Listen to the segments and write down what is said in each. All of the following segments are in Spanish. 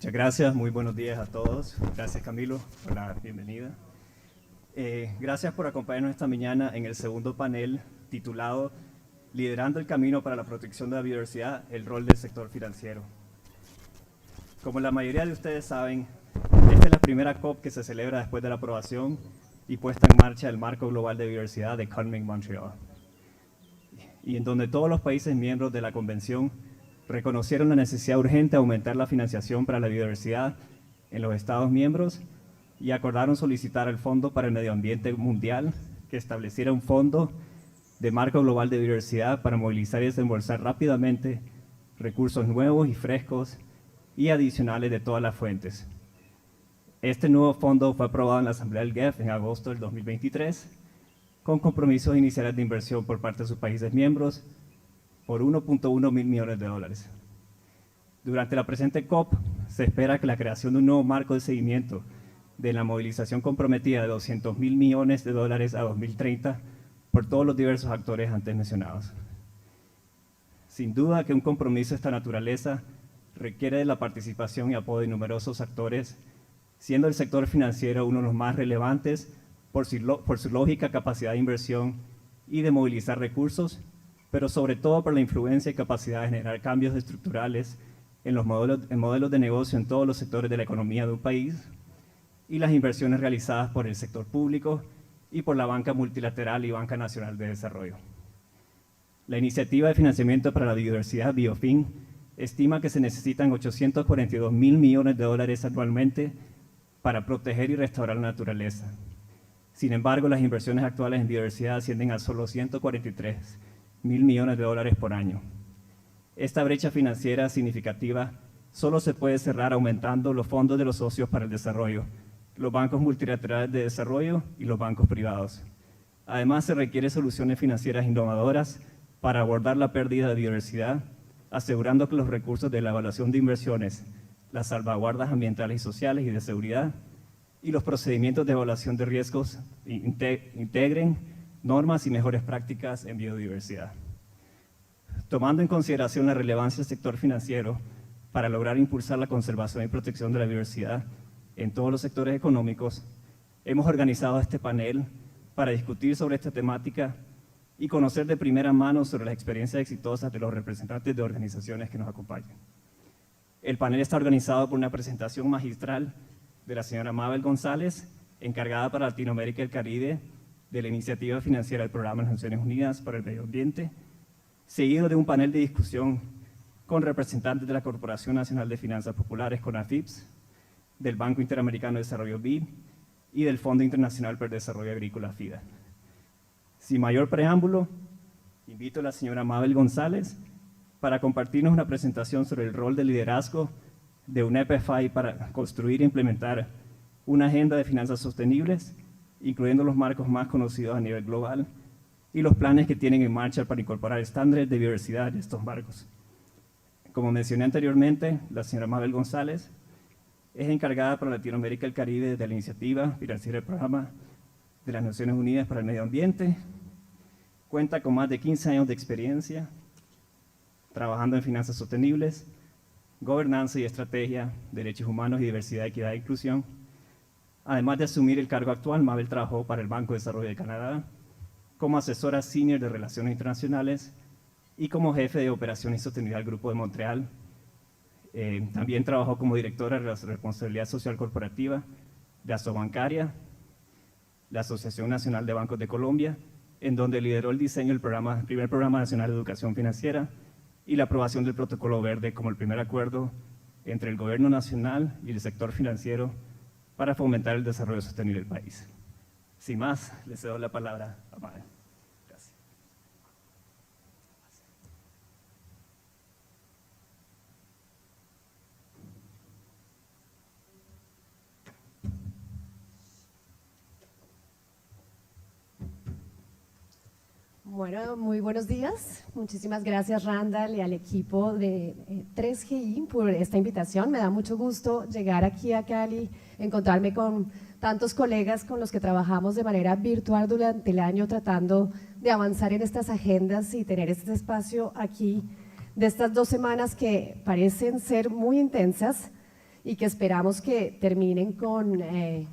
Muchas gracias, muy buenos días a todos. Gracias, Camilo, por la bienvenida. Gracias por acompañarnos esta mañana en el segundo panel titulado Liderando el camino para la protección de la biodiversidad, el rol del sector financiero. Como la mayoría de ustedes saben, esta es la primera COP que se celebra después de la aprobación y puesta en marcha del Marco Global de Biodiversidad de Kunming-Montreal, y en donde todos los países miembros de la Convención reconocieron la necesidad urgente de aumentar la financiación para la biodiversidad en los Estados miembros y acordaron solicitar al Fondo para el Medio Ambiente Mundial que estableciera un fondo de marco global de biodiversidad para movilizar y desembolsar rápidamente recursos nuevos y frescos y adicionales de todas las fuentes. Este nuevo fondo fue aprobado en la Asamblea del GEF en agosto del 2023, con compromisos iniciales de inversión por parte de sus países miembros por 1.1 mil millones de dólares. Durante la presente COP, se espera que la creación de un nuevo marco de seguimiento de la movilización comprometida de 200 mil millones de dólares a 2030 por todos los diversos actores antes mencionados. Sin duda que un compromiso de esta naturaleza requiere de la participación y apoyo de numerosos actores, siendo el sector financiero uno de los más relevantes por su lógica capacidad de inversión y de movilizar recursos, pero sobre todo por la influencia y capacidad de generar cambios estructurales en los modelos de negocio en todos los sectores de la economía de un país y las inversiones realizadas por el sector público y por la banca multilateral y Banca Nacional de Desarrollo. La iniciativa de financiamiento para la biodiversidad, BioFin, estima que se necesitan 842 mil millones de dólares anualmente para proteger y restaurar la naturaleza. Sin embargo, las inversiones actuales en biodiversidad ascienden a solo 143 mil millones de dólares por año. Esta brecha financiera significativa solo se puede cerrar aumentando los fondos de los socios para el desarrollo, los bancos multilaterales de desarrollo y los bancos privados. Además, se requieren soluciones financieras innovadoras para abordar la pérdida de biodiversidad, asegurando que los recursos de la evaluación de inversiones, las salvaguardas ambientales y sociales y de seguridad, y los procedimientos de evaluación de riesgos integren normas y mejores prácticas en biodiversidad. Tomando en consideración la relevancia del sector financiero para lograr impulsar la conservación y protección de la biodiversidad en todos los sectores económicos, hemos organizado este panel para discutir sobre esta temática y conocer de primera mano sobre las experiencias exitosas de los representantes de organizaciones que nos acompañan. El panel está organizado por una presentación magistral de la señora Mabel González, encargada para Latinoamérica y el Caribe de la iniciativa financiera del Programa de las Naciones Unidas para el Medio Ambiente, seguido de un panel de discusión con representantes de la Corporación Nacional de Finanzas Populares, CONAFIPS, del Banco Interamericano de Desarrollo, BID, y del Fondo Internacional para el Desarrollo Agrícola, FIDA. Sin mayor preámbulo, invito a la señora Mabel González para compartirnos una presentación sobre el rol de liderazgo de UNEP-FI para construir e implementar una agenda de finanzas sostenibles, incluyendo los marcos más conocidos a nivel global y los planes que tienen en marcha para incorporar estándares de biodiversidad en estos marcos. Como mencioné anteriormente, la señora Mabel González es encargada para Latinoamérica y el Caribe de la iniciativa financiera del Programa de las Naciones Unidas para el Medio Ambiente. Cuenta con más de 15 años de experiencia trabajando en finanzas sostenibles, gobernanza y estrategia, derechos humanos y diversidad, equidad e inclusión. Además de asumir el cargo actual, Mabel trabajó para el Banco de Desarrollo de Canadá como asesora senior de Relaciones Internacionales y como jefe de Operaciones y Sostenibilidad del Grupo de Montreal. También trabajó como directora de la Responsabilidad Social Corporativa de Asobancaria, la Asociación Nacional de Bancos de Colombia, en donde lideró el diseño del primer Programa Nacional de Educación Financiera y la aprobación del Protocolo Verde como el primer acuerdo entre el Gobierno Nacional y el sector financiero para fomentar el desarrollo sostenible del país. Sin más, le cedo la palabra a Mabel. Gracias. Bueno, muy buenos días. Muchísimas gracias, Randall, y al equipo de 3GI por esta invitación. Me da mucho gusto llegar aquí a Cali, encontrarme con tantos colegas con los que trabajamos de manera virtual durante el año tratando de avanzar en estas agendas y tener este espacio aquí de estas 2 semanas que parecen ser muy intensas y que esperamos que terminen con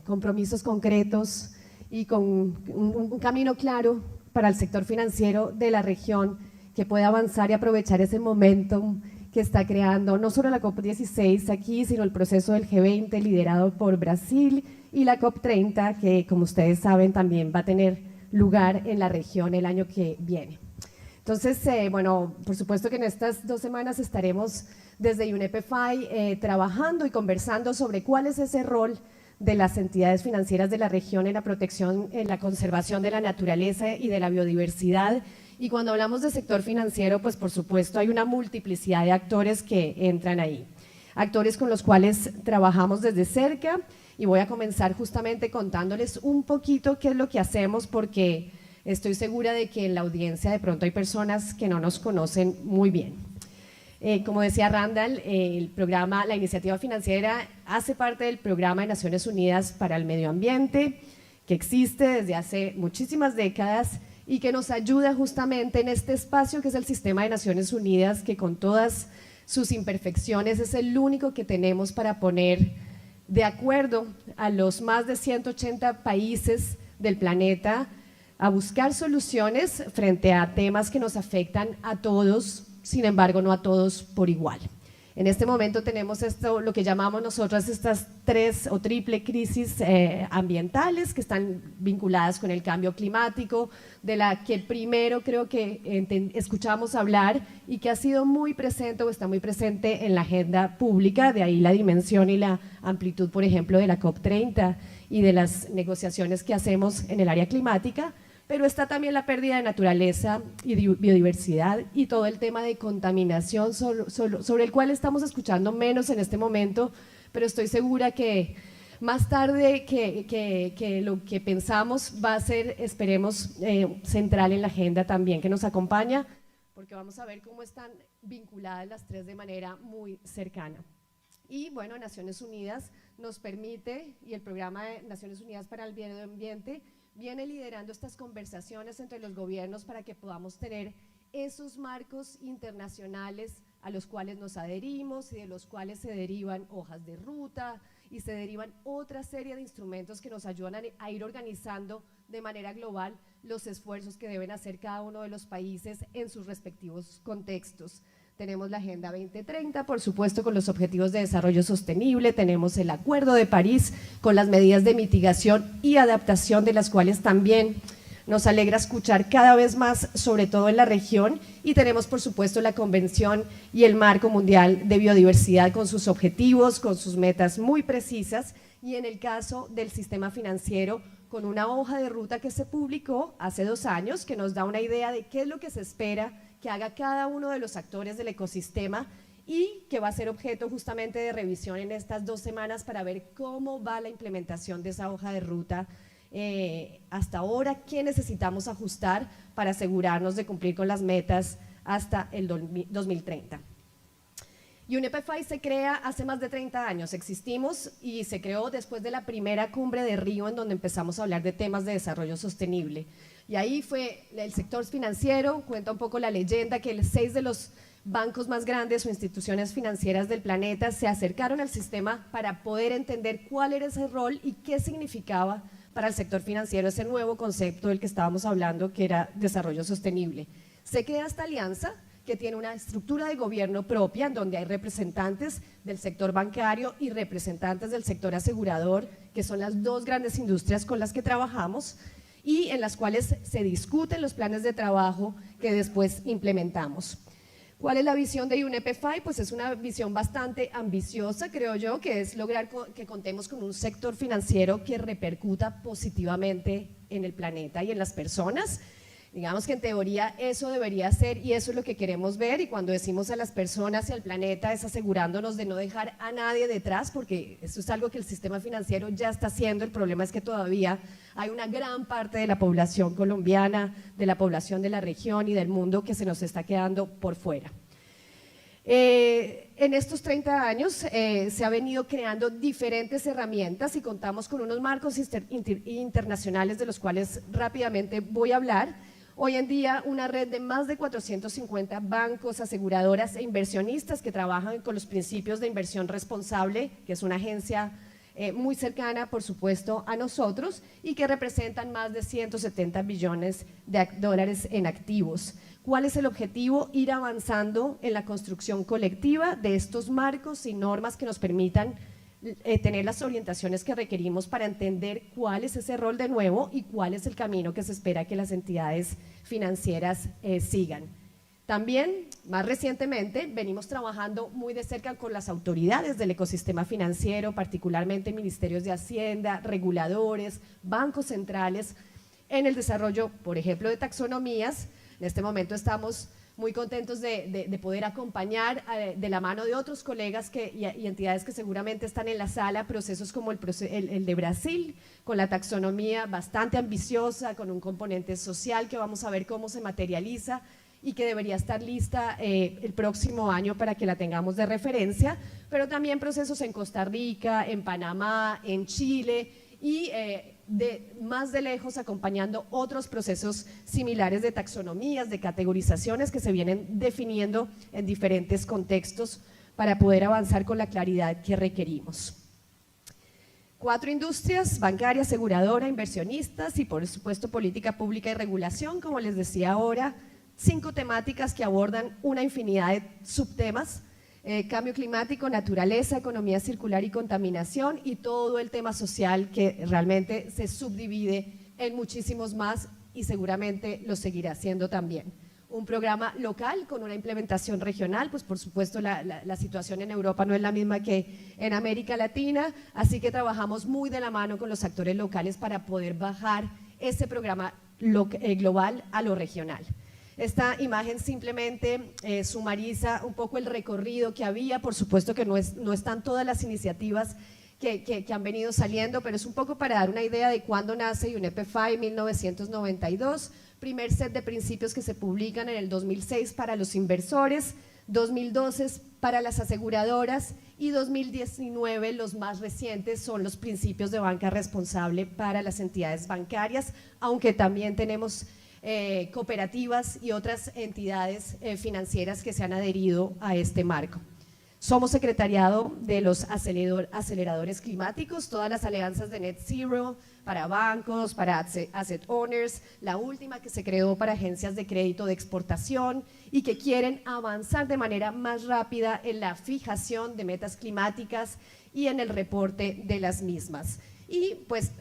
compromisos concretos y con un camino claro para el sector financiero de la región, que pueda avanzar y aprovechar ese momentum que está creando no solo la COP16 aquí, sino el proceso del G20 liderado por Brasil y la COP30, que como ustedes saben también va a tener lugar en la región el año que viene. Entonces, bueno, por supuesto que en estas 2 semanas estaremos desde UNEP-FI trabajando y conversando sobre cuál es ese rol de las entidades financieras de la región en la protección, en la conservación de la naturaleza y de la biodiversidad. Y cuando hablamos de sector financiero, pues por supuesto hay una multiplicidad de actores que entran ahí. Actores con los cuales trabajamos desde cerca, y voy a comenzar justamente contándoles un poquito qué es lo que hacemos, porque estoy segura de que en la audiencia de pronto hay personas que no nos conocen muy bien. Como decía Randall, el programa, la iniciativa financiera hace parte del programa de Naciones Unidas para el Medio Ambiente, que existe desde hace muchísimas décadas y que nos ayuda justamente en este espacio que es el sistema de Naciones Unidas, que con todas sus imperfecciones es el único que tenemos para poner de acuerdo a los más de 180 países del planeta a buscar soluciones frente a temas que nos afectan a todos, sin embargo no a todos por igual. En este momento tenemos esto, lo que llamamos nosotras estas 3 o triple crisis ambientales que están vinculadas con el cambio climático, de la que primero creo que escuchamos hablar y que ha sido muy presente o está muy presente en la agenda pública, de ahí la dimensión y la amplitud, por ejemplo, de la COP30 y de las negociaciones que hacemos en el área climática. Pero está también la pérdida de naturaleza y biodiversidad y todo el tema de contaminación sobre el cual estamos escuchando menos en este momento, pero estoy segura que más tarde que lo que pensamos va a ser, esperemos, central en la agenda también que nos acompaña, porque vamos a ver cómo están vinculadas las 3 de manera muy cercana. Y bueno, Naciones Unidas nos permite, y el programa de Naciones Unidas para el Medio Ambiente viene liderando estas conversaciones entre los gobiernos para que podamos tener esos marcos internacionales a los cuales nos adherimos y de los cuales se derivan hojas de ruta y se derivan otra serie de instrumentos que nos ayudan a ir organizando de manera global los esfuerzos que deben hacer cada uno de los países en sus respectivos contextos. Tenemos la Agenda 2030, por supuesto, con los Objetivos de Desarrollo Sostenible, tenemos el Acuerdo de París con las medidas de mitigación y adaptación, de las cuales también nos alegra escuchar cada vez más, sobre todo en la región, y tenemos, por supuesto, la Convención y el Marco Mundial de Biodiversidad con sus objetivos, con sus metas muy precisas, y en el caso del sistema financiero, con una hoja de ruta que se publicó hace 2 años, que nos da una idea de qué es lo que se espera que haga cada uno de los actores del ecosistema y que va a ser objeto justamente de revisión en estas 2 semanas para ver cómo va la implementación de esa hoja de ruta hasta ahora, qué necesitamos ajustar para asegurarnos de cumplir con las metas hasta el 2030. UNEP-FI se crea hace más de 30 años, existimos y se creó después de la primera cumbre de Río, en donde empezamos a hablar de temas de desarrollo sostenible. Y ahí fue el sector financiero, cuenta un poco la leyenda que 6 de los bancos más grandes o instituciones financieras del planeta se acercaron al sistema para poder entender cuál era ese rol y qué significaba para el sector financiero ese nuevo concepto del que estábamos hablando, que era desarrollo sostenible. Se crea esta alianza que tiene una estructura de gobierno propia, en donde hay representantes del sector bancario y representantes del sector asegurador, que son las 2 grandes industrias con las que trabajamos, y en las cuales se discuten los planes de trabajo que después implementamos. ¿Cuál es la visión de UNEP-FI? Pues es una visión bastante ambiciosa, creo yo, que es lograr que contemos con un sector financiero que repercuta positivamente en el planeta y en las personas. Digamos que en teoría eso debería ser y eso es lo que queremos ver, y cuando decimos a las personas y al planeta es asegurándonos de no dejar a nadie detrás, porque eso es algo que el sistema financiero ya está haciendo. El problema es que todavía hay una gran parte de la población colombiana, de la población de la región y del mundo que se nos está quedando por fuera. En estos 30 años se ha venido creando diferentes herramientas y contamos con unos marcos internacionales de los cuales rápidamente voy a hablar. Hoy en día, una red de más de 450 bancos, aseguradoras e inversionistas que trabajan con los principios de inversión responsable, que es una agencia muy cercana, por supuesto, a nosotros y que representan más de 170 billones de dólares en activos. ¿Cuál es el objetivo? Ir avanzando en la construcción colectiva de estos marcos y normas que nos permitan tener las orientaciones que requerimos para entender cuál es ese rol de nuevo y cuál es el camino que se espera que las entidades financieras sigan. También, más recientemente, venimos trabajando muy de cerca con las autoridades del ecosistema financiero, particularmente ministerios de Hacienda, reguladores, bancos centrales, en el desarrollo, por ejemplo, de taxonomías. En este momento estamos muy contentos de poder acompañar de la mano de otros colegas y entidades que seguramente están en la sala, procesos como el de Brasil, con la taxonomía bastante ambiciosa, con un componente social que vamos a ver cómo se materializa y que debería estar lista el próximo año para que la tengamos de referencia, pero también procesos en Costa Rica, en Panamá, en Chile y más de lejos acompañando otros procesos similares de taxonomías, de categorizaciones que se vienen definiendo en diferentes contextos para poder avanzar con la claridad que requerimos. 4 industrias: bancaria, aseguradora, inversionistas y por supuesto política pública y regulación, como les decía ahora. 5 temáticas que abordan una infinidad de subtemas: cambio climático, naturaleza, economía circular y contaminación, y todo el tema social que realmente se subdivide en muchísimos más y seguramente lo seguirá haciendo también. Un programa local con una implementación regional, pues por supuesto la situación en Europa no es la misma que en América Latina, así que trabajamos muy de la mano con los actores locales para poder bajar ese programa global a lo regional. Esta imagen simplemente sumariza un poco el recorrido que había. Por supuesto que no están todas las iniciativas que han venido saliendo, pero es un poco para dar una idea de cuándo nace UNEP-FI. 1992, primer set de principios que se publican en el 2006 para los inversores, 2012 para las aseguradoras y 2019 los más recientes son los principios de banca responsable para las entidades bancarias, aunque también tenemos cooperativas y otras entidades financieras que se han adherido a este marco. Somos secretariado de los aceleradores climáticos, todas las alianzas de Net Zero para bancos, para asset owners, la última que se creó para agencias de crédito de exportación y que quieren avanzar de manera más rápida en la fijación de metas climáticas y en el reporte de las mismas. Y pues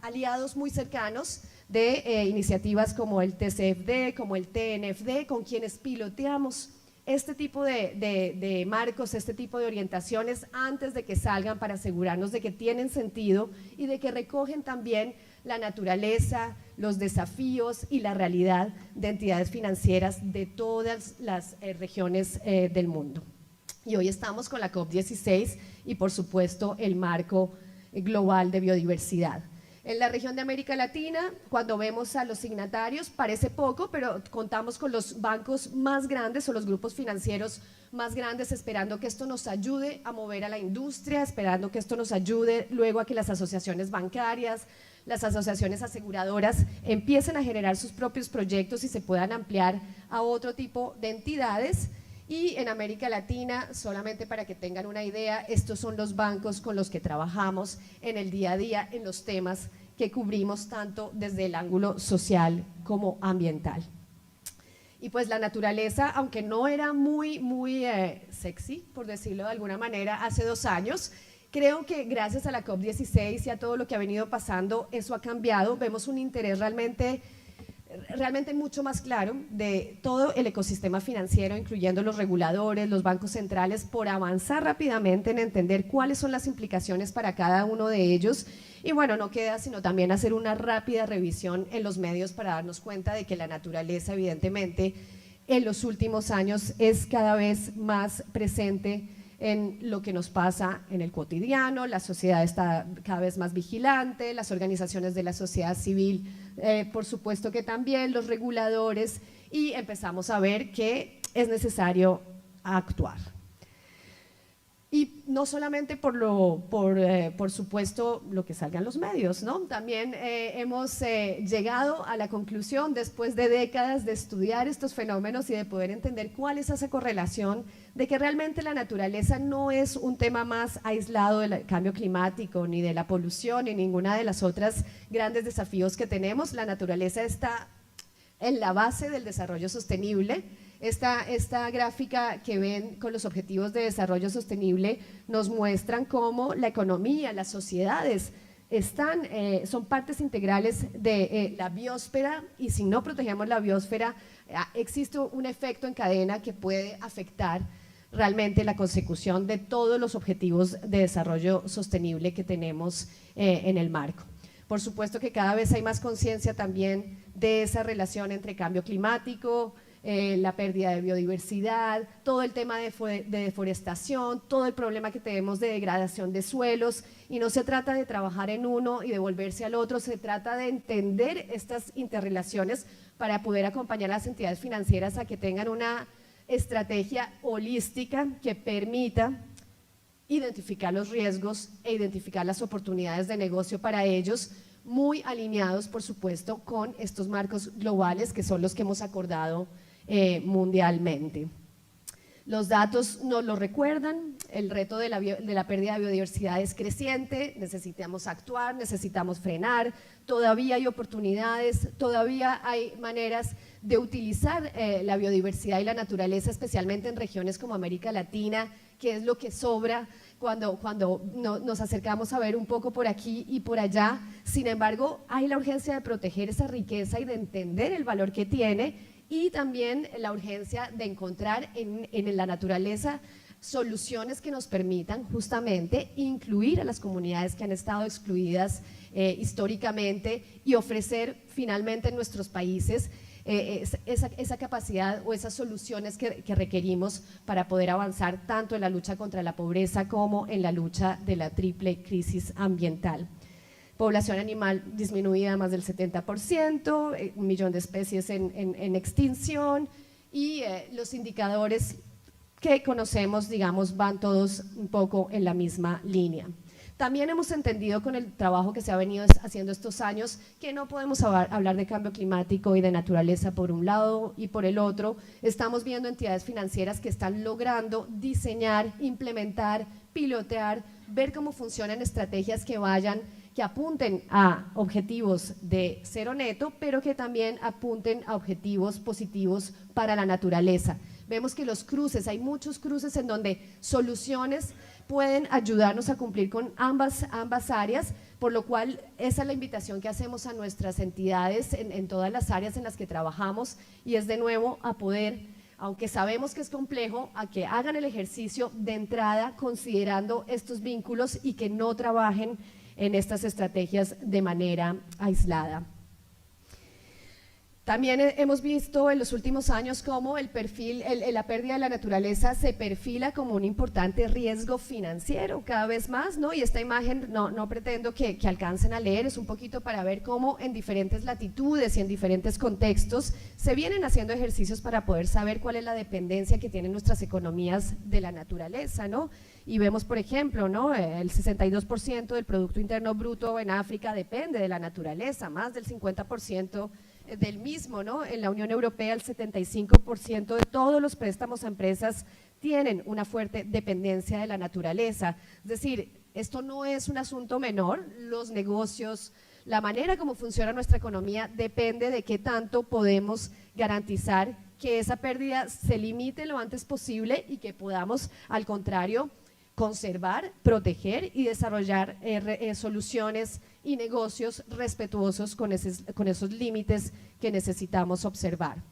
aliados muy cercanos de iniciativas como el TCFD, como el TNFD, con quienes piloteamos este tipo de marcos, este tipo de orientaciones antes de que salgan para asegurarnos de que tienen sentido y de que recogen también la naturaleza, los desafíos y la realidad de entidades financieras de todas las regiones del mundo. Y hoy estamos con la COP16 y por supuesto el marco global de biodiversidad. En la región de América Latina, cuando vemos a los signatarios, parece poco, pero contamos con los bancos más grandes o los grupos financieros más grandes, esperando que esto nos ayude a mover a la industria, esperando que esto nos ayude luego a que las asociaciones bancarias, las asociaciones aseguradoras empiecen a generar sus propios proyectos y se puedan ampliar a otro tipo de entidades. Y en América Latina, solamente para que tengan una idea, estos son los bancos con los que trabajamos en el día a día en los temas que cubrimos tanto desde el ángulo social como ambiental. Y pues la naturaleza, aunque no era muy sexy, por decirlo de alguna manera, hace 2 años, creo que gracias a la COP16 y a todo lo que ha venido pasando, eso ha cambiado. Vemos un interés realmente mucho más claro de todo el ecosistema financiero, incluyendo los reguladores, los bancos centrales, por avanzar rápidamente en entender cuáles son las implicaciones para cada uno de ellos. Y bueno, no queda sino también hacer una rápida revisión en los medios para darnos cuenta de que la naturaleza, evidentemente, en los últimos años es cada vez más presente en lo que nos pasa en el cotidiano. La sociedad está cada vez más vigilante, las organizaciones de la sociedad civil, por supuesto que también, los reguladores, y empezamos a ver que es necesario actuar. Y no solamente por supuesto, lo que salga en los medios, ¿no? También hemos llegado a la conclusión, después de décadas de estudiar estos fenómenos y de poder entender cuál es esa correlación, de que realmente la naturaleza no es un tema más aislado del cambio climático, ni de la polución, ni ninguna de las otras grandes desafíos que tenemos. La naturaleza está en la base del desarrollo sostenible. Esta gráfica que ven con los objetivos de desarrollo sostenible nos muestran cómo la economía, las sociedades son partes integrales de la biosfera, y si no protegemos la biosfera, existe un efecto en cadena que puede afectar realmente la consecución de todos los objetivos de desarrollo sostenible que tenemos en el marco. Por supuesto que cada vez hay más conciencia también de esa relación entre cambio climático, la pérdida de biodiversidad, todo el tema de deforestación, todo el problema que tenemos de degradación de suelos, y no se trata de trabajar en uno y de volverse al otro, se trata de entender estas interrelaciones para poder acompañar a las entidades financieras a que tengan una estrategia holística que permita identificar los riesgos e identificar las oportunidades de negocio para ellos, muy alineados, por supuesto, con estos marcos globales que son los que hemos acordado mundialmente. Los datos nos lo recuerdan, el reto de la pérdida de biodiversidad es creciente, necesitamos actuar, necesitamos frenar, todavía hay oportunidades, todavía hay maneras de utilizar la biodiversidad y la naturaleza, especialmente en regiones como América Latina, que es lo que sobra cuando nos acercamos a ver un poco por aquí y por allá. Sin embargo, hay la urgencia de proteger esa riqueza y de entender el valor que tiene, y también la urgencia de encontrar en la naturaleza soluciones que nos permitan justamente incluir a las comunidades que han estado excluidas históricamente, y ofrecer finalmente en nuestros países esa capacidad o esas soluciones que requerimos para poder avanzar tanto en la lucha contra la pobreza como en la lucha de la triple crisis ambiental. Población animal disminuida más del 70%, 1 millón de especies en extinción, y los indicadores que conocemos, digamos, van todos un poco en la misma línea. También hemos entendido con el trabajo que se ha venido haciendo estos años que no podemos hablar de cambio climático y de naturaleza por un lado y por el otro. Estamos viendo entidades financieras que están logrando diseñar, implementar, pilotear, ver cómo funcionan estrategias que apunten a objetivos de cero neto, pero que también apunten a objetivos positivos para la naturaleza. Vemos que los cruces, hay muchos cruces en donde soluciones pueden ayudarnos a cumplir con ambas áreas, por lo cual esa es la invitación que hacemos a nuestras entidades en todas las áreas en las que trabajamos, y es de nuevo a poder, aunque sabemos que es complejo, a que hagan el ejercicio de entrada considerando estos vínculos y que no trabajen en estas estrategias de manera aislada. También hemos visto en los últimos años cómo la pérdida de la naturaleza se perfila como un importante riesgo financiero cada vez más, ¿no? Y esta imagen no pretendo que alcancen a leer, es un poquito para ver cómo en diferentes latitudes y en diferentes contextos se vienen haciendo ejercicios para poder saber cuál es la dependencia que tienen nuestras economías de la naturaleza, ¿no? Y vemos, por ejemplo, ¿no?, el 62% del Producto Interno Bruto en África depende de la naturaleza, más del 50% del mismo, ¿no? En la Unión Europea el 75% de todos los préstamos a empresas tienen una fuerte dependencia de la naturaleza. Es decir, esto no es un asunto menor, los negocios, la manera como funciona nuestra economía depende de qué tanto podemos garantizar que esa pérdida se limite lo antes posible y que podamos, al contrario, conservar, proteger y desarrollar soluciones y negocios respetuosos con esos límites que necesitamos observar.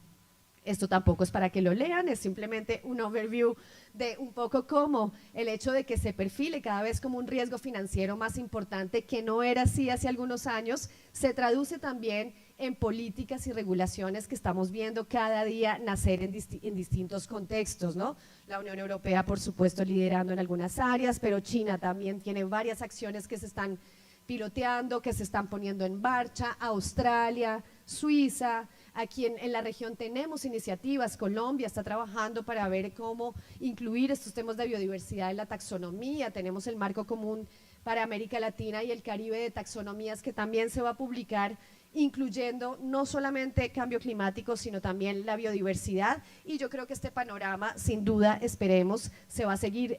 Esto tampoco es para que lo lean, es simplemente un overview de un poco cómo el hecho de que se perfile cada vez como un riesgo financiero más importante, que no era así hace algunos años, se traduce también en políticas y regulaciones que estamos viendo cada día nacer en distintos contextos, ¿no? La Unión Europea, por supuesto, liderando en algunas áreas, pero China también tiene varias acciones que se están piloteando, que se están poniendo en marcha, Australia, Suiza, Aquí en la región tenemos iniciativas, Colombia está trabajando para ver cómo incluir estos temas de biodiversidad en la taxonomía, tenemos el marco común para América Latina y el Caribe de taxonomías que también se va a publicar, incluyendo no solamente cambio climático, sino también la biodiversidad, y yo creo que este panorama, sin duda, esperemos, se va a seguir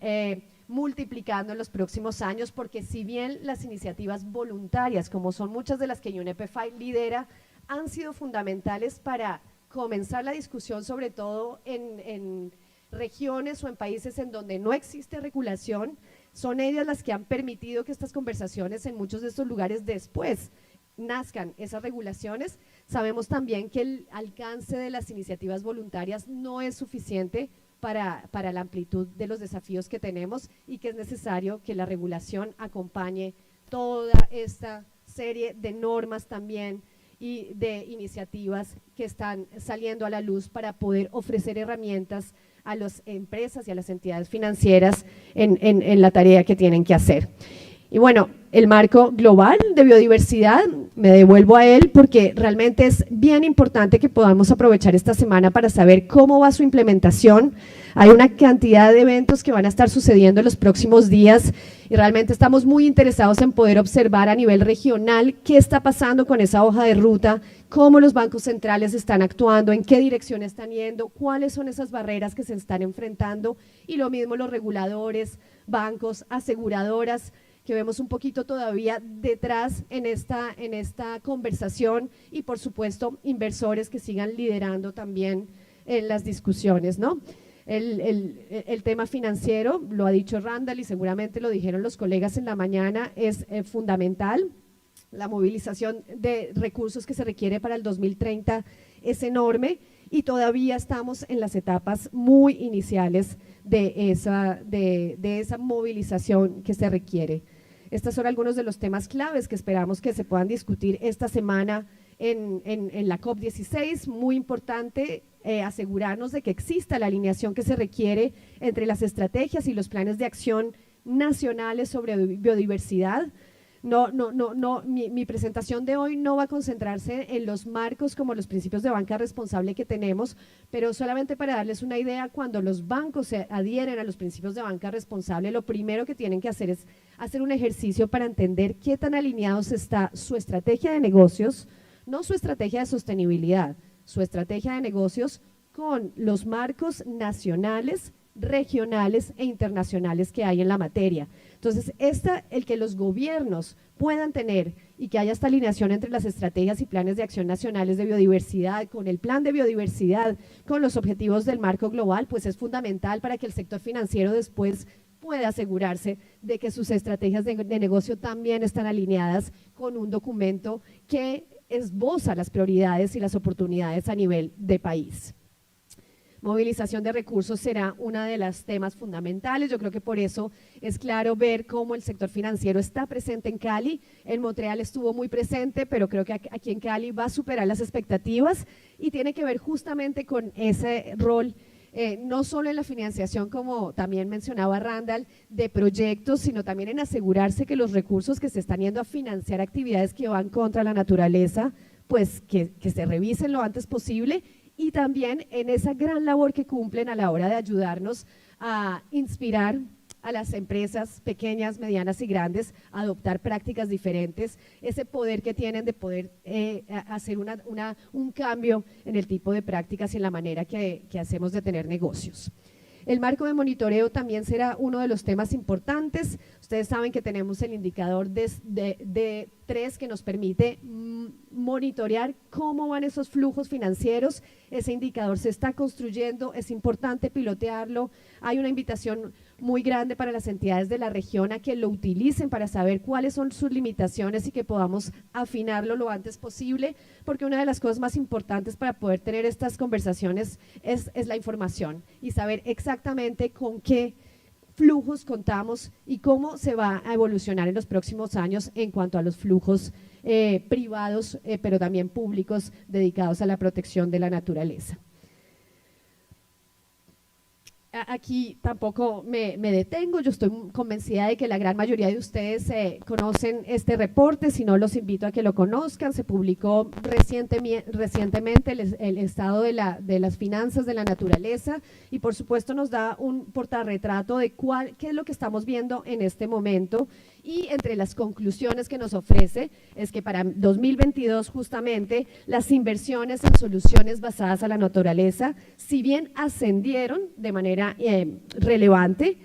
multiplicando en los próximos años, porque si bien las iniciativas voluntarias, como son muchas de las que UNEP-FI lidera, han sido fundamentales para comenzar la discusión, sobre todo en regiones o en países en donde no existe regulación, son ellas las que han permitido que estas conversaciones en muchos de estos lugares después nazcan esas regulaciones. Sabemos también que el alcance de las iniciativas voluntarias no es suficiente para la amplitud de los desafíos que tenemos y que es necesario que la regulación acompañe toda esta serie de normas también y de iniciativas que están saliendo a la luz para poder ofrecer herramientas a las empresas y a las entidades financieras en la tarea que tienen que hacer. Y bueno, el marco global de biodiversidad, me devuelvo a él porque realmente es bien importante que podamos aprovechar esta semana para saber cómo va su implementación. Hay una cantidad de eventos que van a estar sucediendo en los próximos días y realmente estamos muy interesados en poder observar a nivel regional qué está pasando con esa hoja de ruta, cómo los bancos centrales están actuando, en qué dirección están yendo, cuáles son esas barreras que se están enfrentando y lo mismo los reguladores, bancos, aseguradoras, que vemos un poquito todavía detrás en esta conversación y por supuesto inversores que sigan liderando también en las discusiones, ¿no? El tema financiero, lo ha dicho Randall y seguramente lo dijeron los colegas en la mañana, es fundamental. La movilización de recursos que se requiere para el 2030 es enorme y todavía estamos en las etapas muy iniciales de esa movilización que se requiere. Estos son algunos de los temas claves que esperamos que se puedan discutir esta semana en la COP16. Muy importante asegurarnos de que exista la alineación que se requiere entre las estrategias y los planes de acción nacionales sobre biodiversidad. Mi presentación de hoy no va a concentrarse en los marcos como los principios de banca responsable que tenemos, pero solamente para darles una idea, cuando los bancos se adhieren a los principios de banca responsable, lo primero que tienen que hacer es hacer un ejercicio para entender qué tan alineados está su estrategia de negocios, no su estrategia de sostenibilidad, su estrategia de negocios con los marcos nacionales, regionales e internacionales que hay en la materia. Entonces, el que los gobiernos puedan tener y que haya esta alineación entre las estrategias y planes de acción nacionales de biodiversidad, con el plan de biodiversidad, con los objetivos del marco global, pues es fundamental para que el sector financiero después pueda asegurarse de que sus estrategias de negocio también están alineadas con un documento que esboza las prioridades y las oportunidades a nivel de país. Movilización de recursos será uno de los temas fundamentales. Yo creo que por eso es claro ver cómo el sector financiero está presente en Cali. En Montreal estuvo muy presente, pero creo que aquí en Cali va a superar las expectativas y tiene que ver justamente con ese rol, no solo en la financiación, como también mencionaba Randall, de proyectos, sino también en asegurarse que los recursos que se están yendo a financiar actividades que van contra la naturaleza, pues que se revisen lo antes posible, y también en esa gran labor que cumplen a la hora de ayudarnos a inspirar a las empresas pequeñas, medianas y grandes a adoptar prácticas diferentes, ese poder que tienen de poder hacer un cambio en el tipo de prácticas y en la manera que hacemos de tener negocios. El marco de monitoreo también será uno de los temas importantes. Ustedes saben que tenemos el indicador de 3 que nos permite monitorear cómo van esos flujos financieros. Ese indicador se está construyendo, es importante pilotearlo. Hay una invitación muy grande para las entidades de la región a que lo utilicen para saber cuáles son sus limitaciones y que podamos afinarlo lo antes posible, porque una de las cosas más importantes para poder tener estas conversaciones es la información y saber exactamente con qué flujos contamos y cómo se va a evolucionar en los próximos años en cuanto a los flujos privados, pero también públicos dedicados a la protección de la naturaleza. aquí tampoco me detengo, yo estoy convencida de que la gran mayoría de ustedes conocen este reporte, si no los invito a que lo conozcan. Se publicó recientemente el estado de las finanzas de la naturaleza y por supuesto nos da un portarretrato de qué es lo que estamos viendo en este momento, y entre las conclusiones que nos ofrece es que para 2022 justamente las inversiones en soluciones basadas a la naturaleza, si bien ascendieron de manera relevante,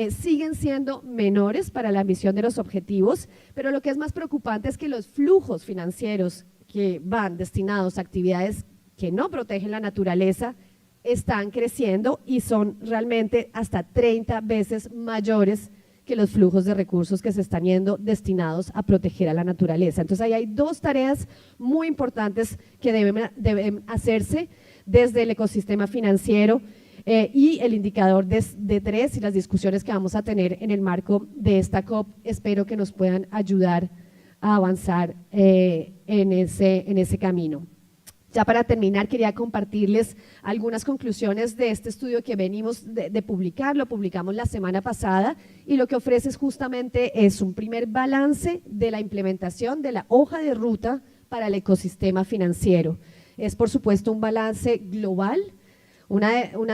siguen siendo menores para la ambición de los objetivos, pero lo que es más preocupante es que los flujos financieros que van destinados a actividades que no protegen la naturaleza están creciendo y son realmente hasta 30 veces mayores que los flujos de recursos que se están yendo destinados a proteger a la naturaleza. Entonces ahí hay dos tareas muy importantes que deben hacerse desde el ecosistema financiero y el indicador de D3 y las discusiones que vamos a tener en el marco de esta COP, espero que nos puedan ayudar a avanzar en ese camino. Ya para terminar, quería compartirles algunas conclusiones de este estudio que venimos de publicar, lo publicamos la semana pasada, y lo que ofrece justamente es un primer balance de la implementación de la hoja de ruta para el ecosistema financiero. Es por supuesto un balance global. Una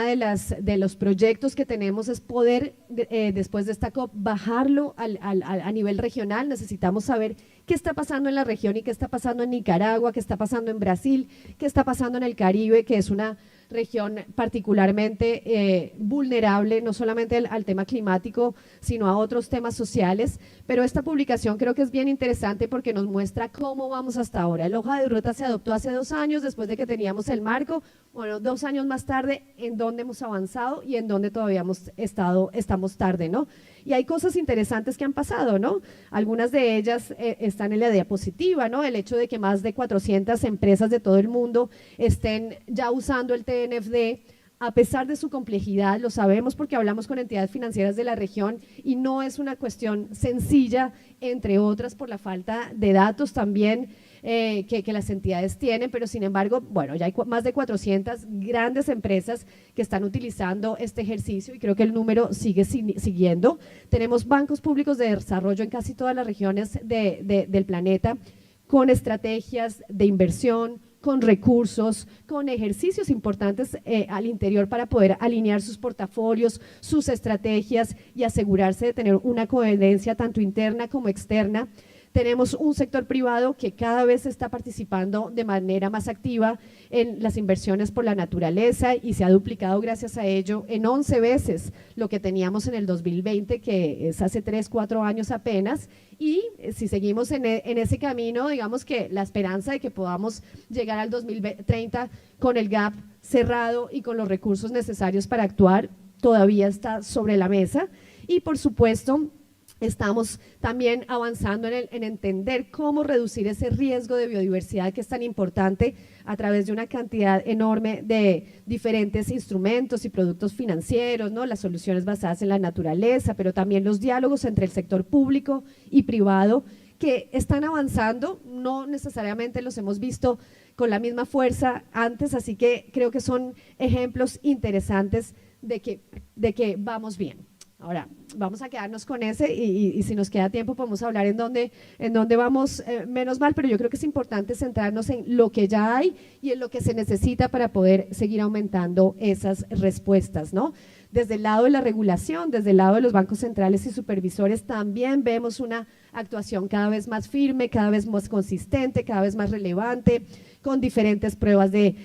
de los proyectos que tenemos es poder, después de esta COP, bajarlo a nivel regional. Necesitamos saber qué está pasando en la región y qué está pasando en Nicaragua, qué está pasando en Brasil, qué está pasando en el Caribe, que es una región particularmente vulnerable, no solamente al tema climático, sino a otros temas sociales. Pero esta publicación creo que es bien interesante porque nos muestra cómo vamos hasta ahora. La hoja de ruta se adoptó hace 2 años, después de que teníamos el marco. Bueno, 2 años más tarde, en dónde hemos avanzado y en dónde todavía estamos tarde, ¿no? Y hay cosas interesantes que han pasado, ¿no? Algunas de ellas están en la diapositiva, ¿no? El hecho de que más de 400 empresas de todo el mundo estén ya usando el TNFD, a pesar de su complejidad, lo sabemos porque hablamos con entidades financieras de la región y no es una cuestión sencilla, entre otras por la falta de datos también que las entidades tienen, pero sin embargo, bueno, ya hay más de 400 grandes empresas que están utilizando este ejercicio y creo que el número sigue siguiendo. Tenemos bancos públicos de desarrollo en casi todas las regiones del planeta con estrategias de inversión, con recursos, con ejercicios importantes al interior para poder alinear sus portafolios, sus estrategias y asegurarse de tener una coherencia tanto interna como externa. Tenemos un sector privado que cada vez está participando de manera más activa en las inversiones por la naturaleza y se ha duplicado gracias a ello en 11 veces lo que teníamos en el 2020, que es hace 3, 4 años apenas. Y si seguimos en ese camino, digamos que la esperanza de que podamos llegar al 2030 con el gap cerrado y con los recursos necesarios para actuar todavía está sobre la mesa. Y por supuesto, estamos también avanzando en entender cómo reducir ese riesgo de biodiversidad que es tan importante a través de una cantidad enorme de diferentes instrumentos y productos financieros, ¿no? Las soluciones basadas en la naturaleza, pero también los diálogos entre el sector público y privado que están avanzando, no necesariamente los hemos visto con la misma fuerza antes, así que creo que son ejemplos interesantes de que vamos bien. Ahora, vamos a quedarnos con ese y si nos queda tiempo podemos hablar en dónde vamos menos mal, pero yo creo que es importante centrarnos en lo que ya hay y en lo que se necesita para poder seguir aumentando esas respuestas, ¿no? Desde el lado de la regulación, desde el lado de los bancos centrales y supervisores, también vemos una actuación cada vez más firme, cada vez más consistente, cada vez más relevante, con diferentes pruebas de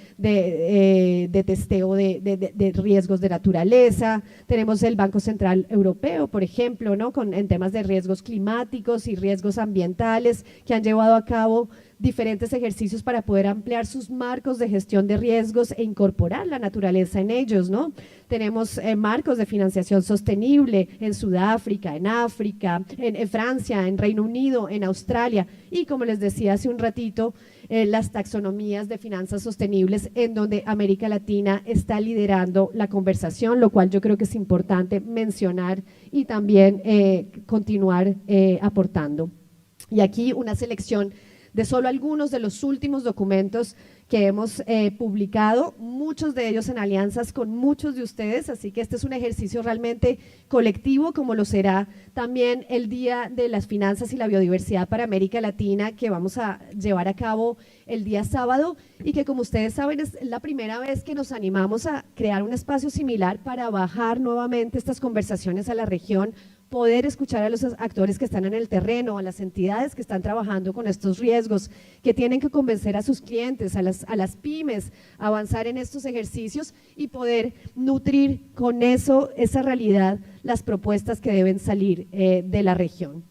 testeo de riesgos de naturaleza. Tenemos el Banco Central Europeo, por ejemplo, ¿no? En temas de riesgos climáticos y riesgos ambientales, que han llevado a cabo diferentes ejercicios para poder ampliar sus marcos de gestión de riesgos e incorporar la naturaleza en ellos, ¿no? Tenemos marcos de financiación sostenible en Sudáfrica, en África, en Francia, en Reino Unido, en Australia y, como les decía hace un ratito, las taxonomías de finanzas sostenibles en donde América Latina está liderando la conversación, lo cual yo creo que es importante mencionar y también continuar aportando. Y aquí una selección de solo algunos de los últimos documentos que hemos publicado, muchos de ellos en alianzas con muchos de ustedes, así que este es un ejercicio realmente colectivo, como lo será también el Día de las Finanzas y la Biodiversidad para América Latina, que vamos a llevar a cabo el día sábado, y que, como ustedes saben, es la primera vez que nos animamos a crear un espacio similar para bajar nuevamente estas conversaciones a la región, poder escuchar a los actores que están en el terreno, a las entidades que están trabajando con estos riesgos, que tienen que convencer a sus clientes, a las pymes, a avanzar en estos ejercicios y poder nutrir con eso, esa realidad, las propuestas que deben salir de la región.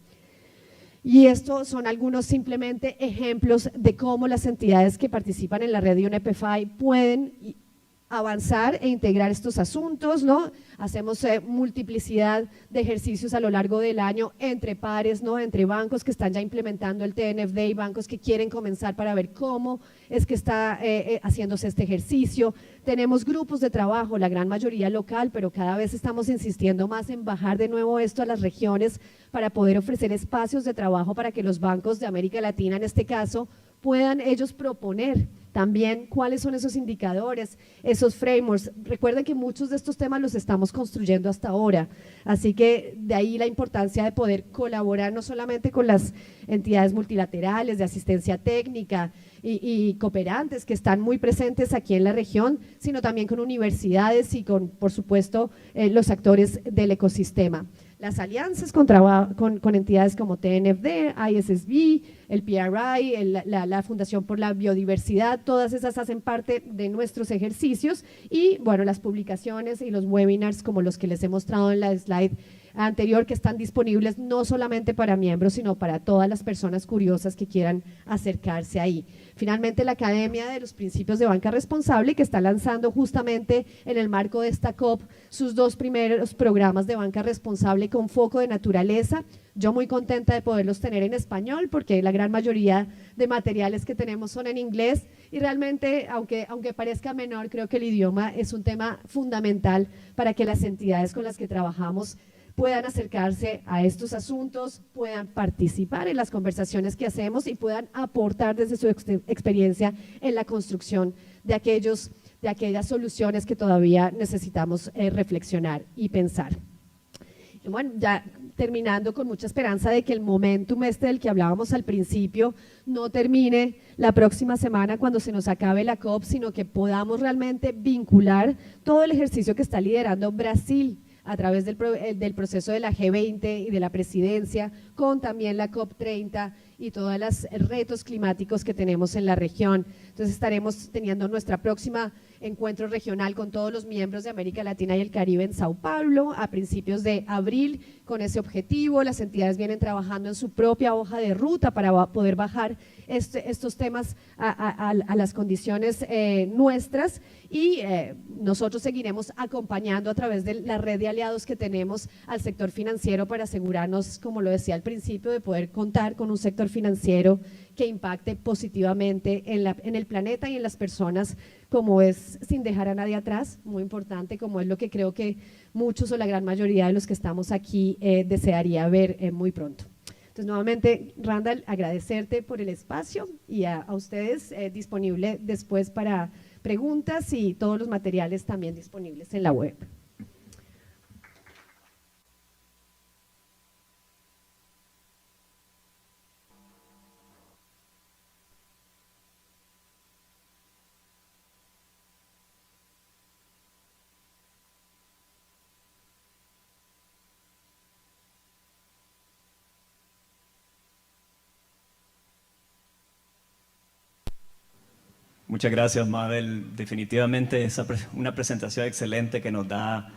Y estos son algunos simplemente ejemplos de cómo las entidades que participan en la red de UNEP-FI pueden avanzar e integrar estos asuntos, ¿no? Hacemos multiplicidad de ejercicios a lo largo del año entre pares, ¿no? Entre bancos que están ya implementando el TNFD y bancos que quieren comenzar para ver cómo es que está haciéndose este ejercicio. Tenemos grupos de trabajo, la gran mayoría local, pero cada vez estamos insistiendo más en bajar de nuevo esto a las regiones para poder ofrecer espacios de trabajo para que los bancos de América Latina, en este caso, puedan ellos proponer también cuáles son esos indicadores, esos frameworks. Recuerden que muchos de estos temas los estamos construyendo hasta ahora, así que de ahí la importancia de poder colaborar no solamente con las entidades multilaterales de asistencia técnica y cooperantes que están muy presentes aquí en la región, sino también con universidades y con, por supuesto, los actores del ecosistema. Las alianzas con entidades como TNFD, ISSB, el PRI, la Fundación por la Biodiversidad, todas esas hacen parte de nuestros ejercicios y, bueno, las publicaciones y los webinars como los que les he mostrado en la slide anterior, que están disponibles no solamente para miembros, sino para todas las personas curiosas que quieran acercarse ahí. Finalmente, la Academia de los Principios de Banca Responsable, que está lanzando justamente en el marco de esta COP sus 2 primeros programas de banca responsable con foco de naturaleza. Yo muy contenta de poderlos tener en español, porque la gran mayoría de materiales que tenemos son en inglés y realmente, aunque parezca menor, creo que el idioma es un tema fundamental para que las entidades con las que trabajamos puedan acercarse a estos asuntos, puedan participar en las conversaciones que hacemos y puedan aportar desde su experiencia en la construcción de aquellas soluciones que todavía necesitamos reflexionar y pensar. Y bueno, ya terminando con mucha esperanza de que el momentum del que hablábamos al principio no termine la próxima semana cuando se nos acabe la COP, sino que podamos realmente vincular todo el ejercicio que está liderando Brasil a través del proceso de la G20 y de la presidencia, con también la COP30 y todos los retos climáticos que tenemos en la región. Entonces estaremos teniendo nuestra próxima encuentro regional con todos los miembros de América Latina y el Caribe en Sao Paulo a principios de abril con ese objetivo. Las entidades vienen trabajando en su propia hoja de ruta para poder bajar estos temas a las condiciones nuestras y nosotros seguiremos acompañando a través de la red de aliados que tenemos al sector financiero para asegurarnos, como lo decía al principio, de poder contar con un sector financiero que impacte positivamente en el planeta y en las personas, como es sin dejar a nadie atrás, muy importante, como es lo que creo que muchos o la gran mayoría de los que estamos aquí desearía ver muy pronto. Entonces, nuevamente, Randall, agradecerte por el espacio y a ustedes disponible después para preguntas y todos los materiales también disponibles en la web. Muchas gracias, Mabel. Definitivamente es una presentación excelente que nos da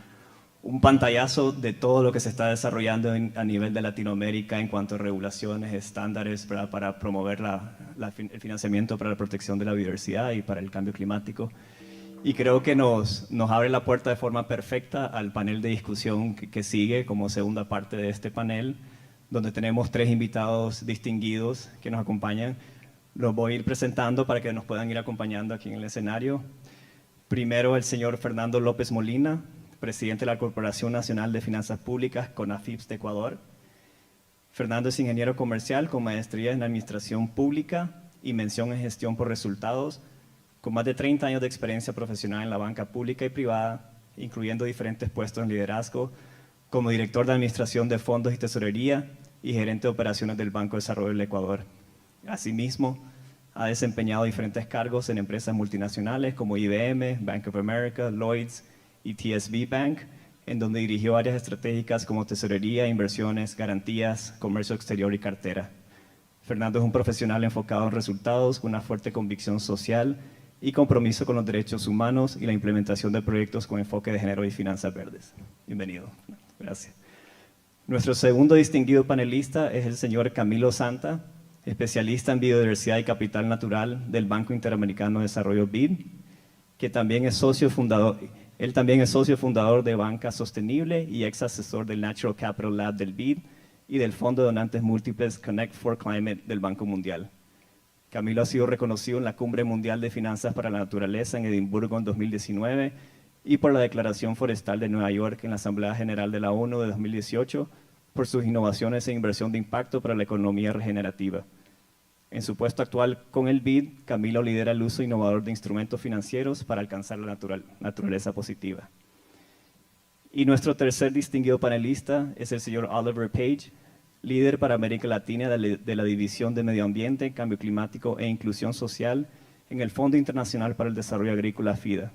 un pantallazo de todo lo que se está desarrollando a nivel de Latinoamérica en cuanto a regulaciones, estándares para promover el financiamiento para la protección de la biodiversidad y para el cambio climático. Y creo que nos abre la puerta de forma perfecta al panel de discusión que sigue como segunda parte de este panel, donde tenemos 3 invitados distinguidos que nos acompañan. Los voy a ir presentando para que nos puedan ir acompañando aquí en el escenario. Primero, el señor Fernando López Molina, presidente de la Corporación Nacional de Finanzas Públicas, CONAFIPS de Ecuador. Fernando es ingeniero comercial con maestría en Administración Pública y mención en gestión por resultados, con más de 30 años de experiencia profesional en la banca pública y privada, incluyendo diferentes puestos en liderazgo, como director de administración de fondos y tesorería y gerente de operaciones del Banco de Desarrollo del Ecuador. Asimismo, ha desempeñado diferentes cargos en empresas multinacionales como IBM, Bank of America, Lloyds y TSB Bank, en donde dirigió áreas estratégicas como tesorería, inversiones, garantías, comercio exterior y cartera. Fernando es un profesional enfocado en resultados, con una fuerte convicción social y compromiso con los derechos humanos y la implementación de proyectos con enfoque de género y finanzas verdes. Bienvenido. Gracias. Nuestro segundo distinguido panelista es el señor Camilo Santa, especialista en biodiversidad y capital natural del Banco Interamericano de Desarrollo BID, que también es socio fundador. Él también es socio fundador de Banca Sostenible y ex asesor del Natural Capital Lab del BID y del Fondo de Donantes Múltiples Connect for Climate del Banco Mundial. Camilo ha sido reconocido en la Cumbre Mundial de Finanzas para la Naturaleza en Edimburgo en 2019 y por la Declaración Forestal de Nueva York en la Asamblea General de la ONU de 2018 por sus innovaciones en inversión de impacto para la economía regenerativa. En su puesto actual con el BID, Camilo lidera el uso innovador de instrumentos financieros para alcanzar la naturaleza positiva. Y nuestro tercer distinguido panelista es el señor Oliver Page, líder para América Latina de la División de Medio Ambiente, Cambio Climático e Inclusión Social en el Fondo Internacional para el Desarrollo Agrícola FIDA.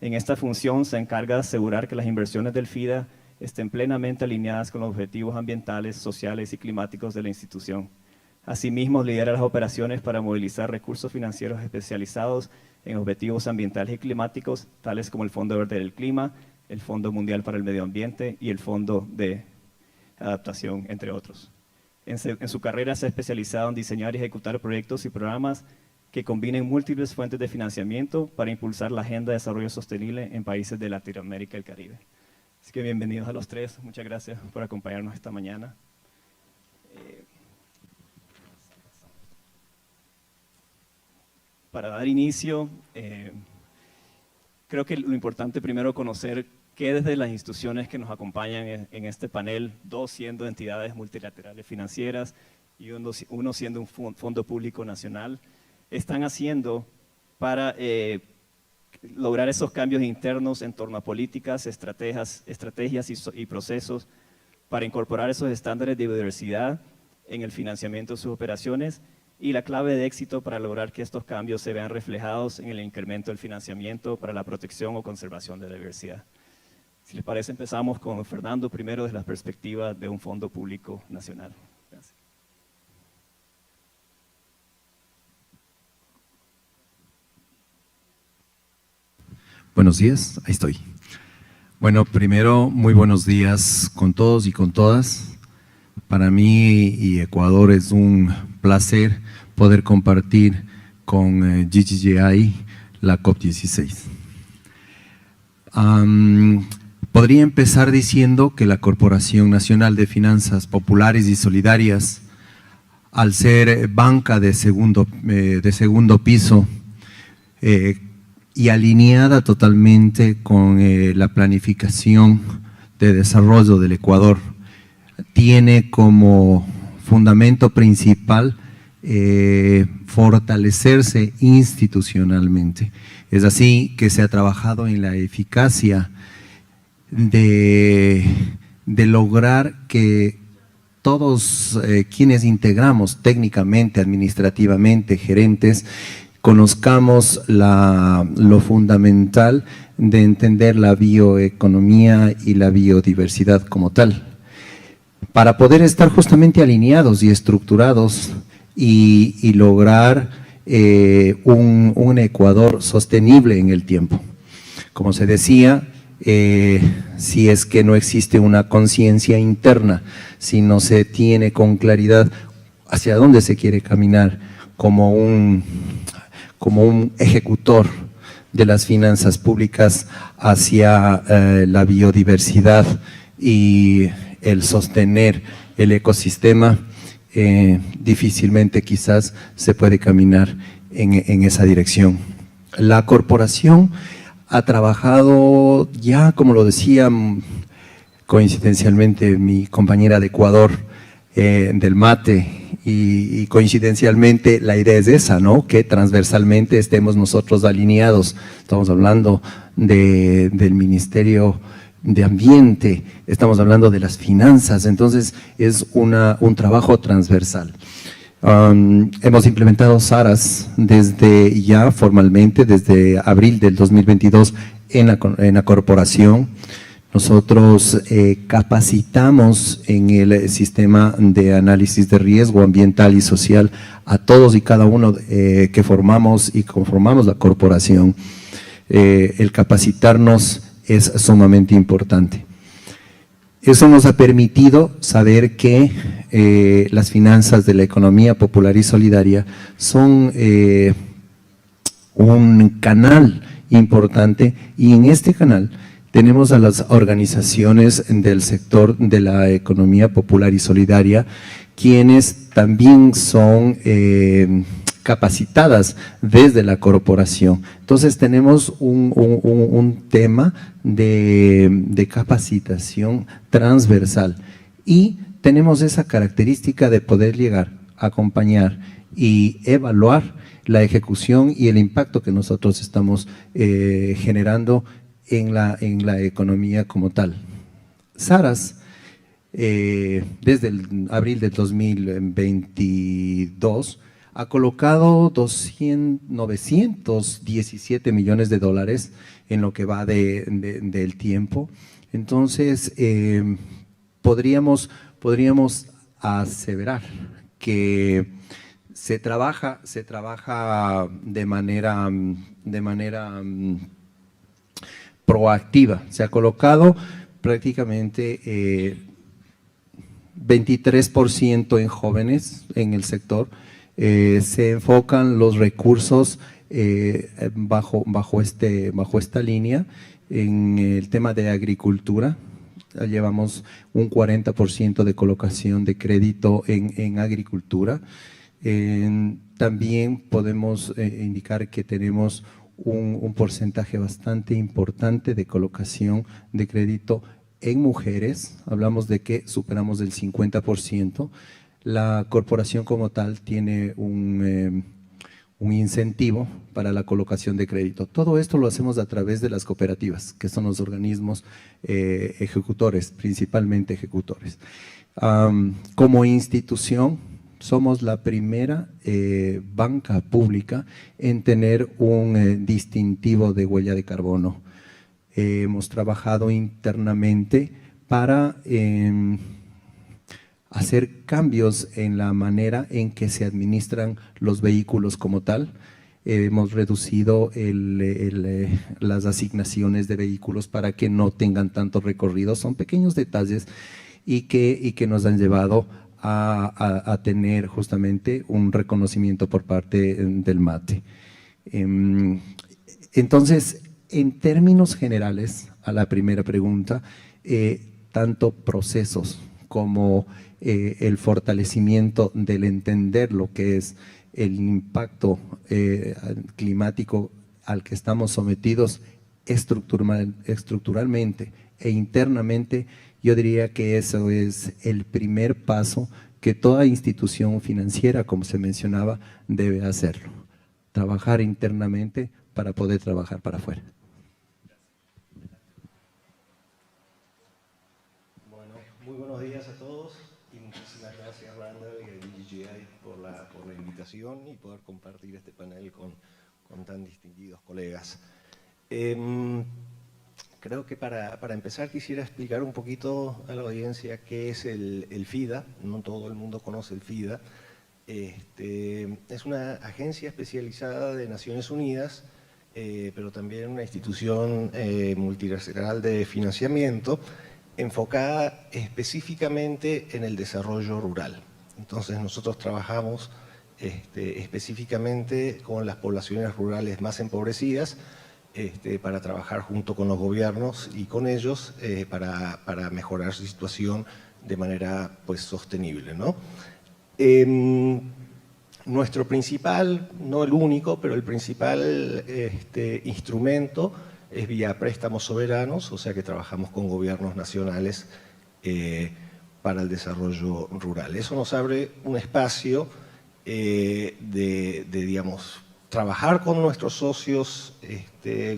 En esta función se encarga de asegurar que las inversiones del FIDA estén plenamente alineadas con los objetivos ambientales, sociales y climáticos de la institución. Asimismo, lidera las operaciones para movilizar recursos financieros especializados en objetivos ambientales y climáticos, tales como el Fondo Verde del Clima, el Fondo Mundial para el Medio Ambiente y el Fondo de Adaptación, entre otros. En su carrera se ha especializado en diseñar y ejecutar proyectos y programas que combinen múltiples fuentes de financiamiento para impulsar la agenda de desarrollo sostenible en países de Latinoamérica y el Caribe. Así que bienvenidos a los tres, muchas gracias por acompañarnos esta mañana. Para dar inicio, creo que lo importante primero es conocer que desde las instituciones que nos acompañan en este panel, dos siendo entidades multilaterales financieras y uno siendo un fondo público nacional, están haciendo para lograr esos cambios internos en torno a políticas, estrategias y procesos para incorporar esos estándares de biodiversidad en el financiamiento de sus operaciones y la clave de éxito para lograr que estos cambios se vean reflejados en el incremento del financiamiento para la protección o conservación de la diversidad. Si les parece, empezamos con Fernando primero desde la perspectiva de un fondo público nacional. Gracias. Buenos días, ahí estoy. Bueno, primero, muy buenos días con todos y con todas. Para mí y Ecuador es un placer poder compartir con GGGI la COP16. Podría empezar diciendo que la Corporación Nacional de Finanzas Populares y Solidarias, al ser banca de segundo piso y alineada totalmente con la planificación de desarrollo del Ecuador, tiene como fundamento principal fortalecerse institucionalmente. Es así que se ha trabajado en la eficacia de lograr que todos quienes integramos técnicamente, administrativamente, gerentes, conozcamos lo fundamental de entender la bioeconomía y la biodiversidad como tal, para poder estar justamente alineados y estructurados y lograr un Ecuador sostenible en el tiempo. Como se decía, si es que no existe una conciencia interna, si no se tiene con claridad hacia dónde se quiere caminar como un ejecutor de las finanzas públicas hacia la biodiversidad y el sostener el ecosistema, difícilmente quizás se puede caminar en esa dirección. La corporación ha trabajado ya, como lo decía coincidencialmente mi compañera de Ecuador, del MATE. Y coincidencialmente la idea es esa, ¿no? Que transversalmente estemos nosotros alineados. Estamos hablando del Ministerio de Ambiente, estamos hablando de las finanzas, entonces es un trabajo transversal. Hemos implementado SARAS desde ya formalmente, desde abril del 2022 en la corporación. Nosotros capacitamos en el sistema de análisis de riesgo ambiental y social a todos y cada uno que formamos y conformamos la corporación. El capacitarnos es sumamente importante. Eso nos ha permitido saber que las finanzas de la economía popular y solidaria son un canal importante, y en este canal tenemos a las organizaciones del sector de la economía popular y solidaria, quienes también son capacitadas desde la corporación. Entonces tenemos un tema de capacitación transversal, y tenemos esa característica de poder llegar, acompañar y evaluar la ejecución y el impacto que nosotros estamos generando en la economía como tal. SARAS, desde el abril del 2022, ha colocado 917 millones de dólares en lo que va del tiempo. Entonces, podríamos aseverar que se trabaja de manera proactiva. Se ha colocado prácticamente 23% en jóvenes en el sector. Se enfocan los recursos bajo esta línea en el tema de agricultura. Llevamos un 40% de colocación de crédito en agricultura. También podemos indicar que tenemos un porcentaje bastante importante de colocación de crédito en mujeres. Hablamos de que superamos el 50%. La corporación como tal tiene un incentivo para la colocación de crédito. Todo esto lo hacemos a través de las cooperativas, que son los organismos ejecutores, principalmente ejecutores. Como institución, somos la primera banca pública en tener un distintivo de huella de carbono. Hemos trabajado internamente para hacer cambios en la manera en que se administran los vehículos como tal. Hemos reducido las asignaciones de vehículos para que no tengan tanto recorrido. Son pequeños detalles y que nos han llevado a tener justamente un reconocimiento por parte del MATE. Entonces, en términos generales, a la primera pregunta, tanto procesos como el fortalecimiento del entender lo que es el impacto climático al que estamos sometidos estructuralmente e internamente, yo diría que eso es el primer paso que toda institución financiera, como se mencionaba, debe hacerlo. Trabajar internamente para poder trabajar para afuera. Bueno, muy buenos días a todos y muchísimas gracias Randall y a BGGI por la invitación y poder compartir este panel con tan distinguidos colegas. Creo que para empezar quisiera explicar un poquito a la audiencia qué es el FIDA. No todo el mundo conoce el FIDA. Es una agencia especializada de Naciones Unidas, pero también una institución multilateral de financiamiento enfocada específicamente en el desarrollo rural. Entonces nosotros trabajamos específicamente con las poblaciones rurales más empobrecidas, para trabajar junto con los gobiernos y con ellos para mejorar su situación de manera pues, sostenible, ¿no? Nuestro principal, no el único, pero el principal instrumento es vía préstamos soberanos, o sea que trabajamos con gobiernos nacionales para el desarrollo rural. Eso nos abre un espacio digamos, trabajar con nuestros socios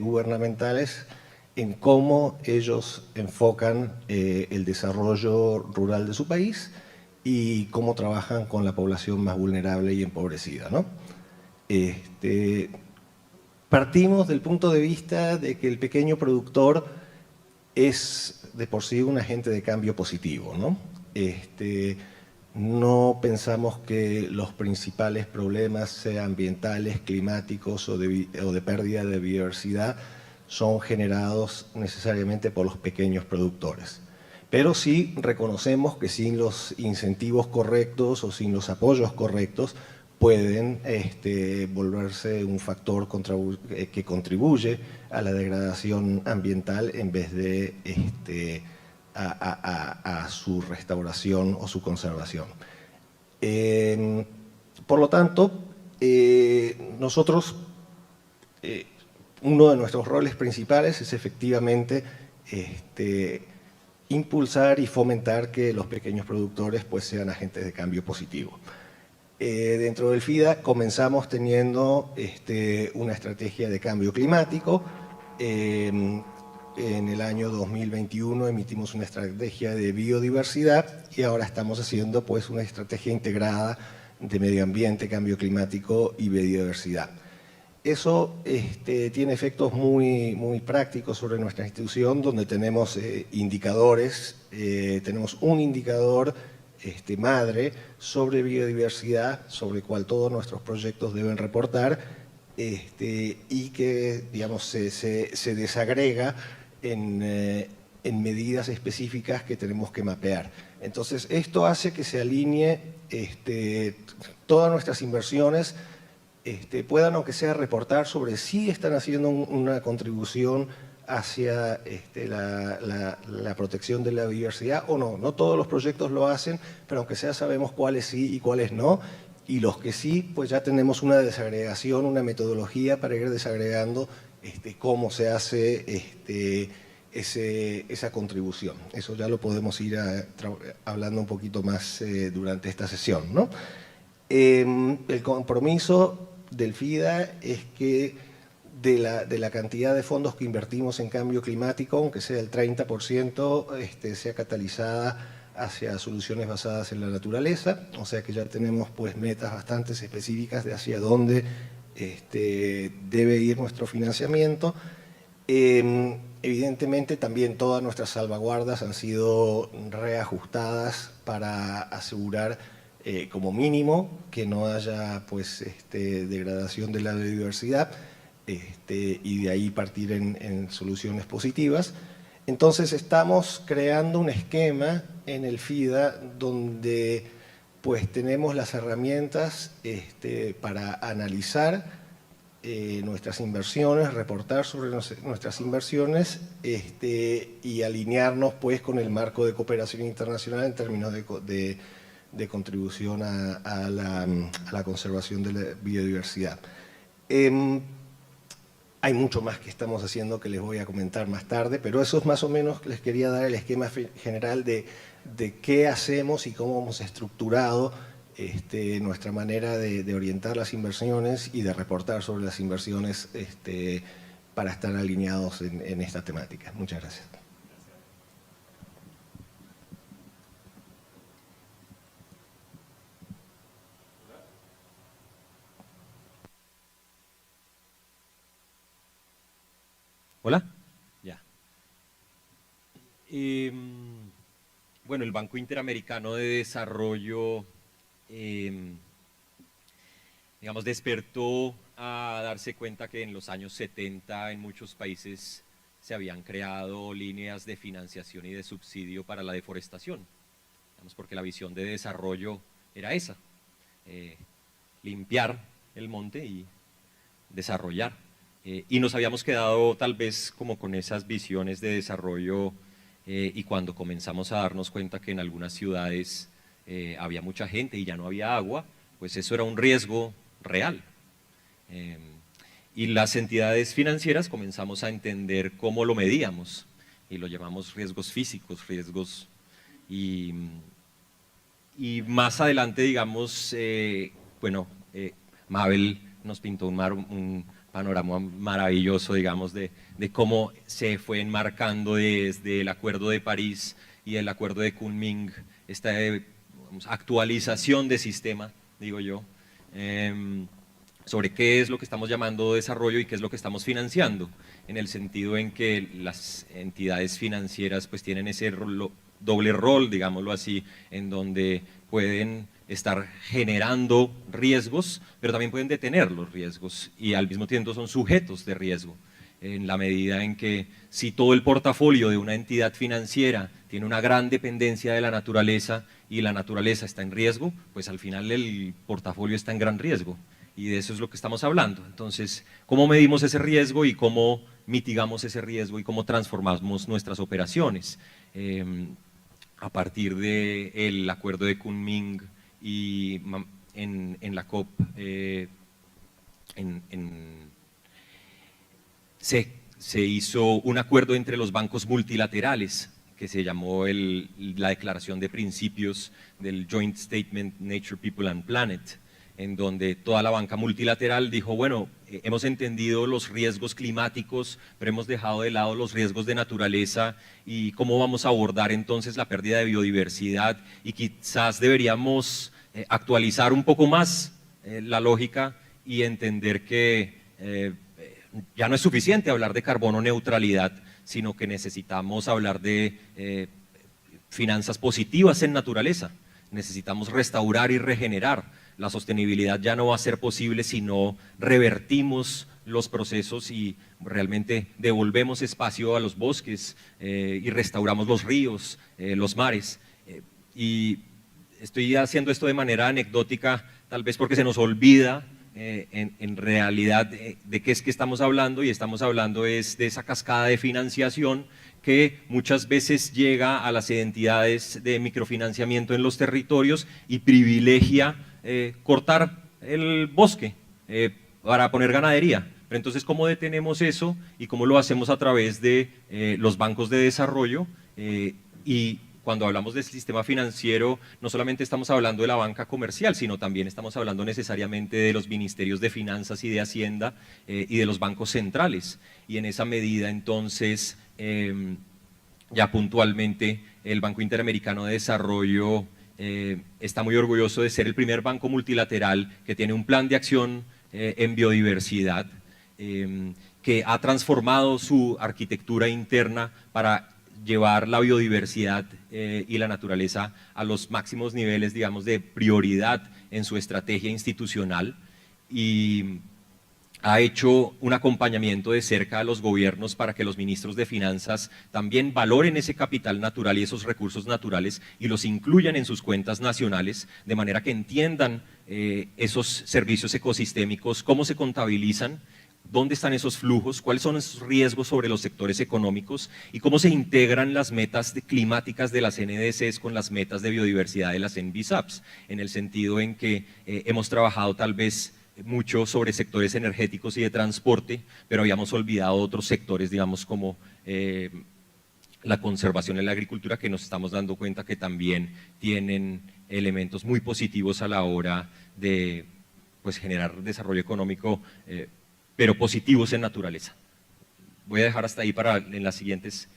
gubernamentales en cómo ellos enfocan el desarrollo rural de su país y cómo trabajan con la población más vulnerable y empobrecida, ¿no? Partimos del punto de vista de que el pequeño productor es de por sí un agente de cambio positivo, ¿no? No pensamos que los principales problemas, sean ambientales, climáticos o de pérdida de biodiversidad, son generados necesariamente por los pequeños productores. Pero sí reconocemos que sin los incentivos correctos o sin los apoyos correctos pueden volverse un factor que contribuye a la degradación ambiental en vez de a su restauración o su conservación. Por lo tanto, nosotros, uno de nuestros roles principales es efectivamente impulsar y fomentar que los pequeños productores pues, sean agentes de cambio positivo. Dentro del FIDA comenzamos teniendo una estrategia de cambio climático. En el año 2021 emitimos una estrategia de biodiversidad y ahora estamos haciendo pues, una estrategia integrada de medio ambiente, cambio climático y biodiversidad. Eso tiene efectos muy prácticos sobre nuestra institución, donde tenemos indicadores, tenemos un indicador madre sobre biodiversidad, sobre el cual todos nuestros proyectos deben reportar, y que digamos, se desagrega en medidas específicas que tenemos que mapear. Entonces, esto hace que se alinee todas nuestras inversiones, puedan, aunque sea, reportar sobre si están haciendo una contribución hacia la protección de la biodiversidad o no. No todos los proyectos lo hacen, pero aunque sea sabemos cuáles sí y cuáles no, y los que sí, pues ya tenemos una desagregación, una metodología para ir desagregando cómo se hace esa contribución. Eso ya lo podemos ir hablando un poquito más durante esta sesión, ¿no? El compromiso del FIDA es que de la cantidad de fondos que invertimos en cambio climático, aunque sea el 30%, sea catalizada hacia soluciones basadas en la naturaleza, o sea que ya tenemos pues metas bastante específicas de hacia dónde debe ir nuestro financiamiento. Evidentemente también todas nuestras salvaguardas han sido reajustadas para asegurar como mínimo que no haya pues, degradación de la biodiversidad y de ahí partir en soluciones positivas. Entonces estamos creando un esquema en el FIDA donde pues, tenemos las herramientas para analizar nuestras inversiones, reportar sobre nuestras inversiones y alinearnos pues, con el marco de cooperación internacional en términos de contribución a la conservación de la biodiversidad. Hay mucho más que estamos haciendo que les voy a comentar más tarde, pero eso es más o menos, les quería dar el esquema general de qué hacemos y cómo hemos estructurado nuestra manera de orientar las inversiones y de reportar sobre las inversiones para estar alineados en esta temática. Muchas gracias. Hola. Ya. Bueno, el Banco Interamericano de Desarrollo, digamos, despertó a darse cuenta que en los años 70 en muchos países se habían creado líneas de financiación y de subsidio para la deforestación, digamos, porque la visión de desarrollo era esa, limpiar el monte y desarrollar. Y nos habíamos quedado tal vez como con esas visiones de desarrollo y cuando comenzamos a darnos cuenta que en algunas ciudades había mucha gente y ya no había agua, pues eso era un riesgo real. Y las entidades financieras comenzamos a entender cómo lo medíamos y lo llamamos riesgos físicos, riesgos y y más adelante, digamos, Mabel nos pintó un panorama maravilloso, digamos, de cómo se fue enmarcando desde el Acuerdo de París y el Acuerdo de Kunming, esta actualización de sistema, digo yo, sobre qué es lo que estamos llamando desarrollo y qué es lo que estamos financiando, en el sentido en que las entidades financieras pues tienen ese doble rol, digámoslo así, en donde pueden estar generando riesgos, pero también pueden detener los riesgos y al mismo tiempo son sujetos de riesgo, en la medida en que si todo el portafolio de una entidad financiera tiene una gran dependencia de la naturaleza y la naturaleza está en riesgo, pues al final el portafolio está en gran riesgo y de eso es lo que estamos hablando. Entonces, ¿cómo medimos ese riesgo y cómo mitigamos ese riesgo y cómo transformamos nuestras operaciones? A partir del acuerdo de Kunming y en la COP se hizo un acuerdo entre los bancos multilaterales que se llamó la Declaración de Principios del Joint Statement Nature, People and Planet, en donde toda la banca multilateral dijo, bueno, hemos entendido los riesgos climáticos, pero hemos dejado de lado los riesgos de naturaleza y cómo vamos a abordar entonces la pérdida de biodiversidad y quizás deberíamos actualizar un poco más la lógica y entender que ya no es suficiente hablar de carbono neutralidad, sino que necesitamos hablar de finanzas positivas en naturaleza. Necesitamos restaurar y regenerar. La sostenibilidad ya no va a ser posible si no revertimos los procesos y realmente devolvemos espacio a los bosques y restauramos los ríos, los mares. Y estoy haciendo esto de manera anecdótica, tal vez porque se nos olvida en realidad de qué es que estamos hablando, y estamos hablando es de esa cascada de financiación que muchas veces llega a las entidades de microfinanciamiento en los territorios y privilegia cortar el bosque para poner ganadería. Pero entonces, ¿cómo detenemos eso y cómo lo hacemos a través de los bancos de desarrollo? Y cuando hablamos del sistema financiero, no solamente estamos hablando de la banca comercial, sino también estamos hablando necesariamente de los ministerios de finanzas y de Hacienda y de los bancos centrales. Y en esa medida, entonces, ya puntualmente, el Banco Interamericano de Desarrollo está muy orgulloso de ser el primer banco multilateral que tiene un plan de acción en biodiversidad, que ha transformado su arquitectura interna para llevar la biodiversidad y la naturaleza a los máximos niveles, digamos, de prioridad en su estrategia institucional, y ha hecho un acompañamiento de cerca a los gobiernos para que los ministros de finanzas también valoren ese capital natural y esos recursos naturales y los incluyan en sus cuentas nacionales, de manera que entiendan esos servicios ecosistémicos, cómo se contabilizan, dónde están esos flujos, cuáles son esos riesgos sobre los sectores económicos y cómo se integran las metas climáticas de las NDCs con las metas de biodiversidad de las NBSAPs, en el sentido en que hemos trabajado tal vez mucho sobre sectores energéticos y de transporte, pero habíamos olvidado otros sectores, digamos, como la conservación y la agricultura, que nos estamos dando cuenta que también tienen elementos muy positivos a la hora de pues, generar desarrollo económico, pero positivos en naturaleza. Voy a dejar hasta ahí para en las siguientes.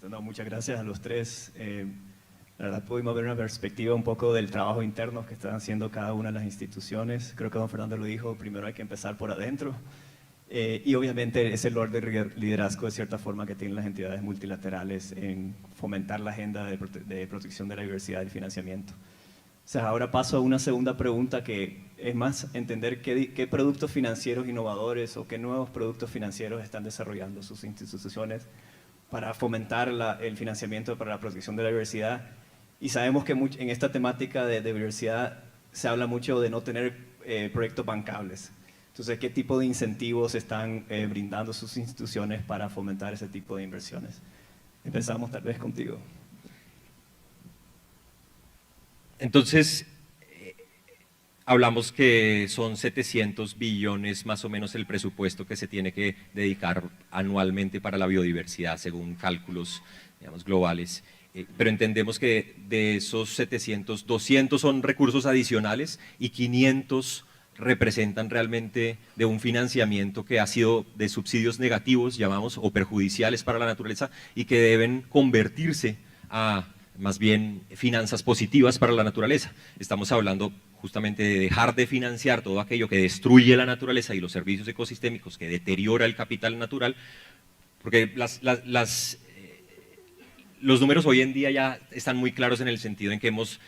No, muchas gracias a los tres. La verdad pudimos ver una perspectiva un poco del trabajo interno que están haciendo cada una de las instituciones. Creo que don Fernando lo dijo, primero hay que empezar por adentro. Y obviamente ese rol de liderazgo de cierta forma que tienen las entidades multilaterales en fomentar la agenda de protección de la diversidad y financiamiento. O sea, ahora paso a una segunda pregunta que es más entender qué productos financieros innovadores o qué nuevos productos financieros están desarrollando sus instituciones para fomentar el financiamiento para la protección de la diversidad. Y sabemos que en esta temática de diversidad se habla mucho de no tener proyectos bancables. Entonces, ¿qué tipo de incentivos están brindando sus instituciones para fomentar ese tipo de inversiones? Empezamos tal vez contigo. Entonces, hablamos que son 700 billones más o menos el presupuesto que se tiene que dedicar anualmente para la biodiversidad, según cálculos, digamos, globales. pero entendemos que de esos 700, 200 son recursos adicionales y 500 representan realmente de un financiamiento que ha sido de subsidios negativos, llamamos, o perjudiciales para la naturaleza, y que deben convertirse a más bien finanzas positivas para la naturaleza. Estamos hablando justamente de dejar de financiar todo aquello que destruye la naturaleza y los servicios ecosistémicos, que deteriora el capital natural, porque los números hoy en día ya están muy claros en el sentido en que hemos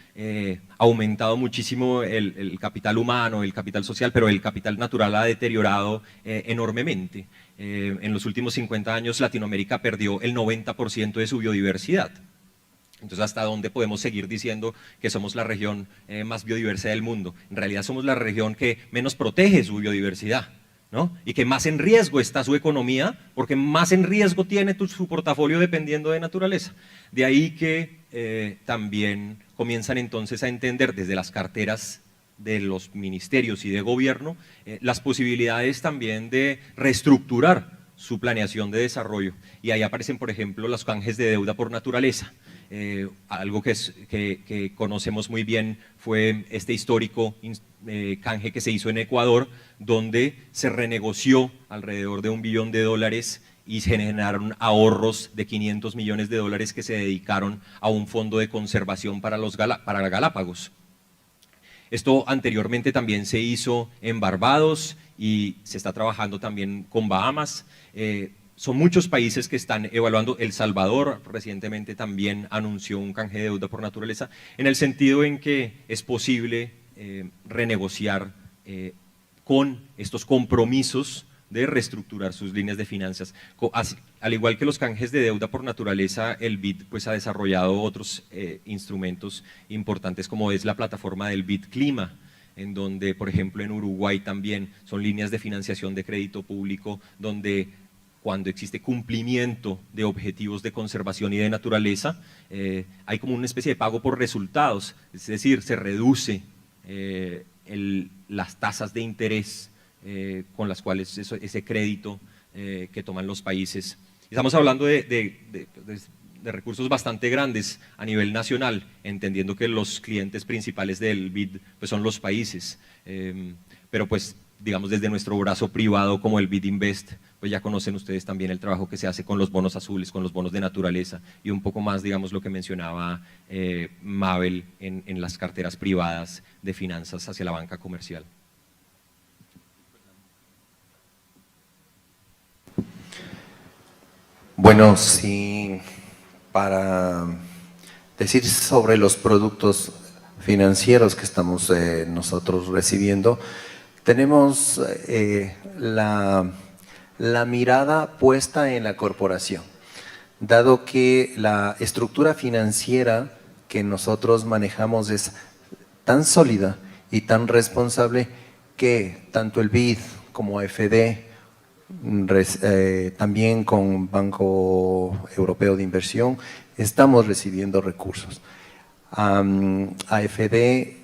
aumentado muchísimo el capital humano, el capital social, pero el capital natural ha deteriorado enormemente. En los últimos 50 años Latinoamérica perdió el 90% de su biodiversidad. Entonces, ¿hasta dónde podemos seguir diciendo que somos la región más biodiversa del mundo? En realidad somos la región que menos protege su biodiversidad, ¿no? Y que más en riesgo está su economía, porque más en riesgo tiene su portafolio dependiendo de naturaleza. De ahí que también comienzan entonces a entender desde las carteras de los ministerios y de gobierno las posibilidades también de reestructurar su planeación de desarrollo. Y ahí aparecen, por ejemplo, los canjes de deuda por naturaleza. Algo que conocemos muy bien fue este histórico canje que se hizo en Ecuador, donde se renegoció alrededor de $1 billón y se generaron ahorros de $500 millones que se dedicaron a un fondo de conservación para Galápagos. Esto anteriormente también se hizo en Barbados y se está trabajando también con Bahamas. Son muchos países que están evaluando. El Salvador recientemente también anunció un canje de deuda por naturaleza, en el sentido en que es posible renegociar con estos compromisos de reestructurar sus líneas de finanzas. Al igual que los canjes de deuda por naturaleza, el BID pues, ha desarrollado otros instrumentos importantes, como es la plataforma del BID Clima, en donde, por ejemplo, en Uruguay también son líneas de financiación de crédito público, donde cuando existe cumplimiento de objetivos de conservación y de naturaleza, hay como una especie de pago por resultados, es decir, se reduce las tasas de interés con las cuales ese crédito que toman los países. Estamos hablando de recursos bastante grandes a nivel nacional, entendiendo que los clientes principales del BID pues, son los países, pero pues digamos desde nuestro brazo privado como el BID Invest, pues ya conocen ustedes también el trabajo que se hace con los bonos azules, con los bonos de naturaleza y un poco más, digamos, lo que mencionaba Mabel en las carteras privadas de finanzas hacia la banca comercial. Bueno, sí, para decir sobre los productos financieros que estamos nosotros recibiendo, tenemos la mirada puesta en la corporación, dado que la estructura financiera que nosotros manejamos es tan sólida y tan responsable que tanto el BID como AFD, también con Banco Europeo de Inversión, estamos recibiendo recursos. AFD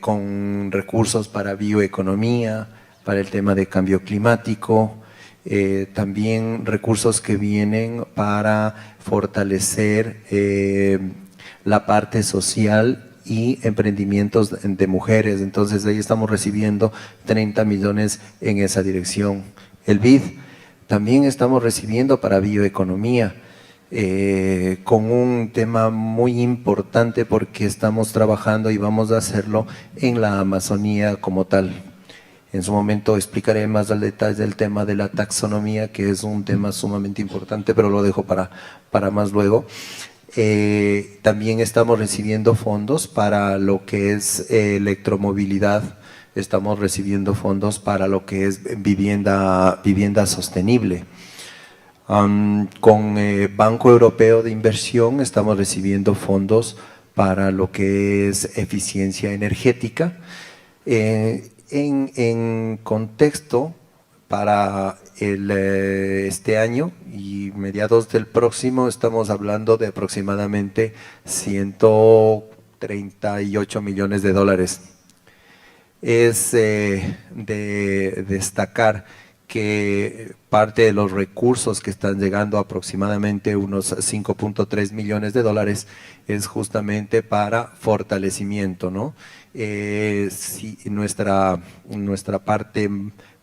con recursos para bioeconomía, para el tema de cambio climático, también recursos que vienen para fortalecer la parte social y emprendimientos de mujeres. Entonces ahí estamos recibiendo 30 millones en esa dirección. El BID también estamos recibiendo para bioeconomía, con un tema muy importante porque estamos trabajando y vamos a hacerlo en la Amazonía como tal. En su momento explicaré más al detalle del tema de la taxonomía, que es un tema sumamente importante, pero lo dejo para más luego. También estamos recibiendo fondos para lo que es electromovilidad, estamos recibiendo fondos para lo que es vivienda sostenible. Con Banco Europeo de Inversión estamos recibiendo fondos para lo que es eficiencia energética. En contexto, para este año y mediados del próximo estamos hablando de aproximadamente 138 millones de dólares. Es de destacar que parte de los recursos que están llegando, aproximadamente unos 5.3 millones de dólares, es justamente para fortalecimiento, ¿no? Si nuestra parte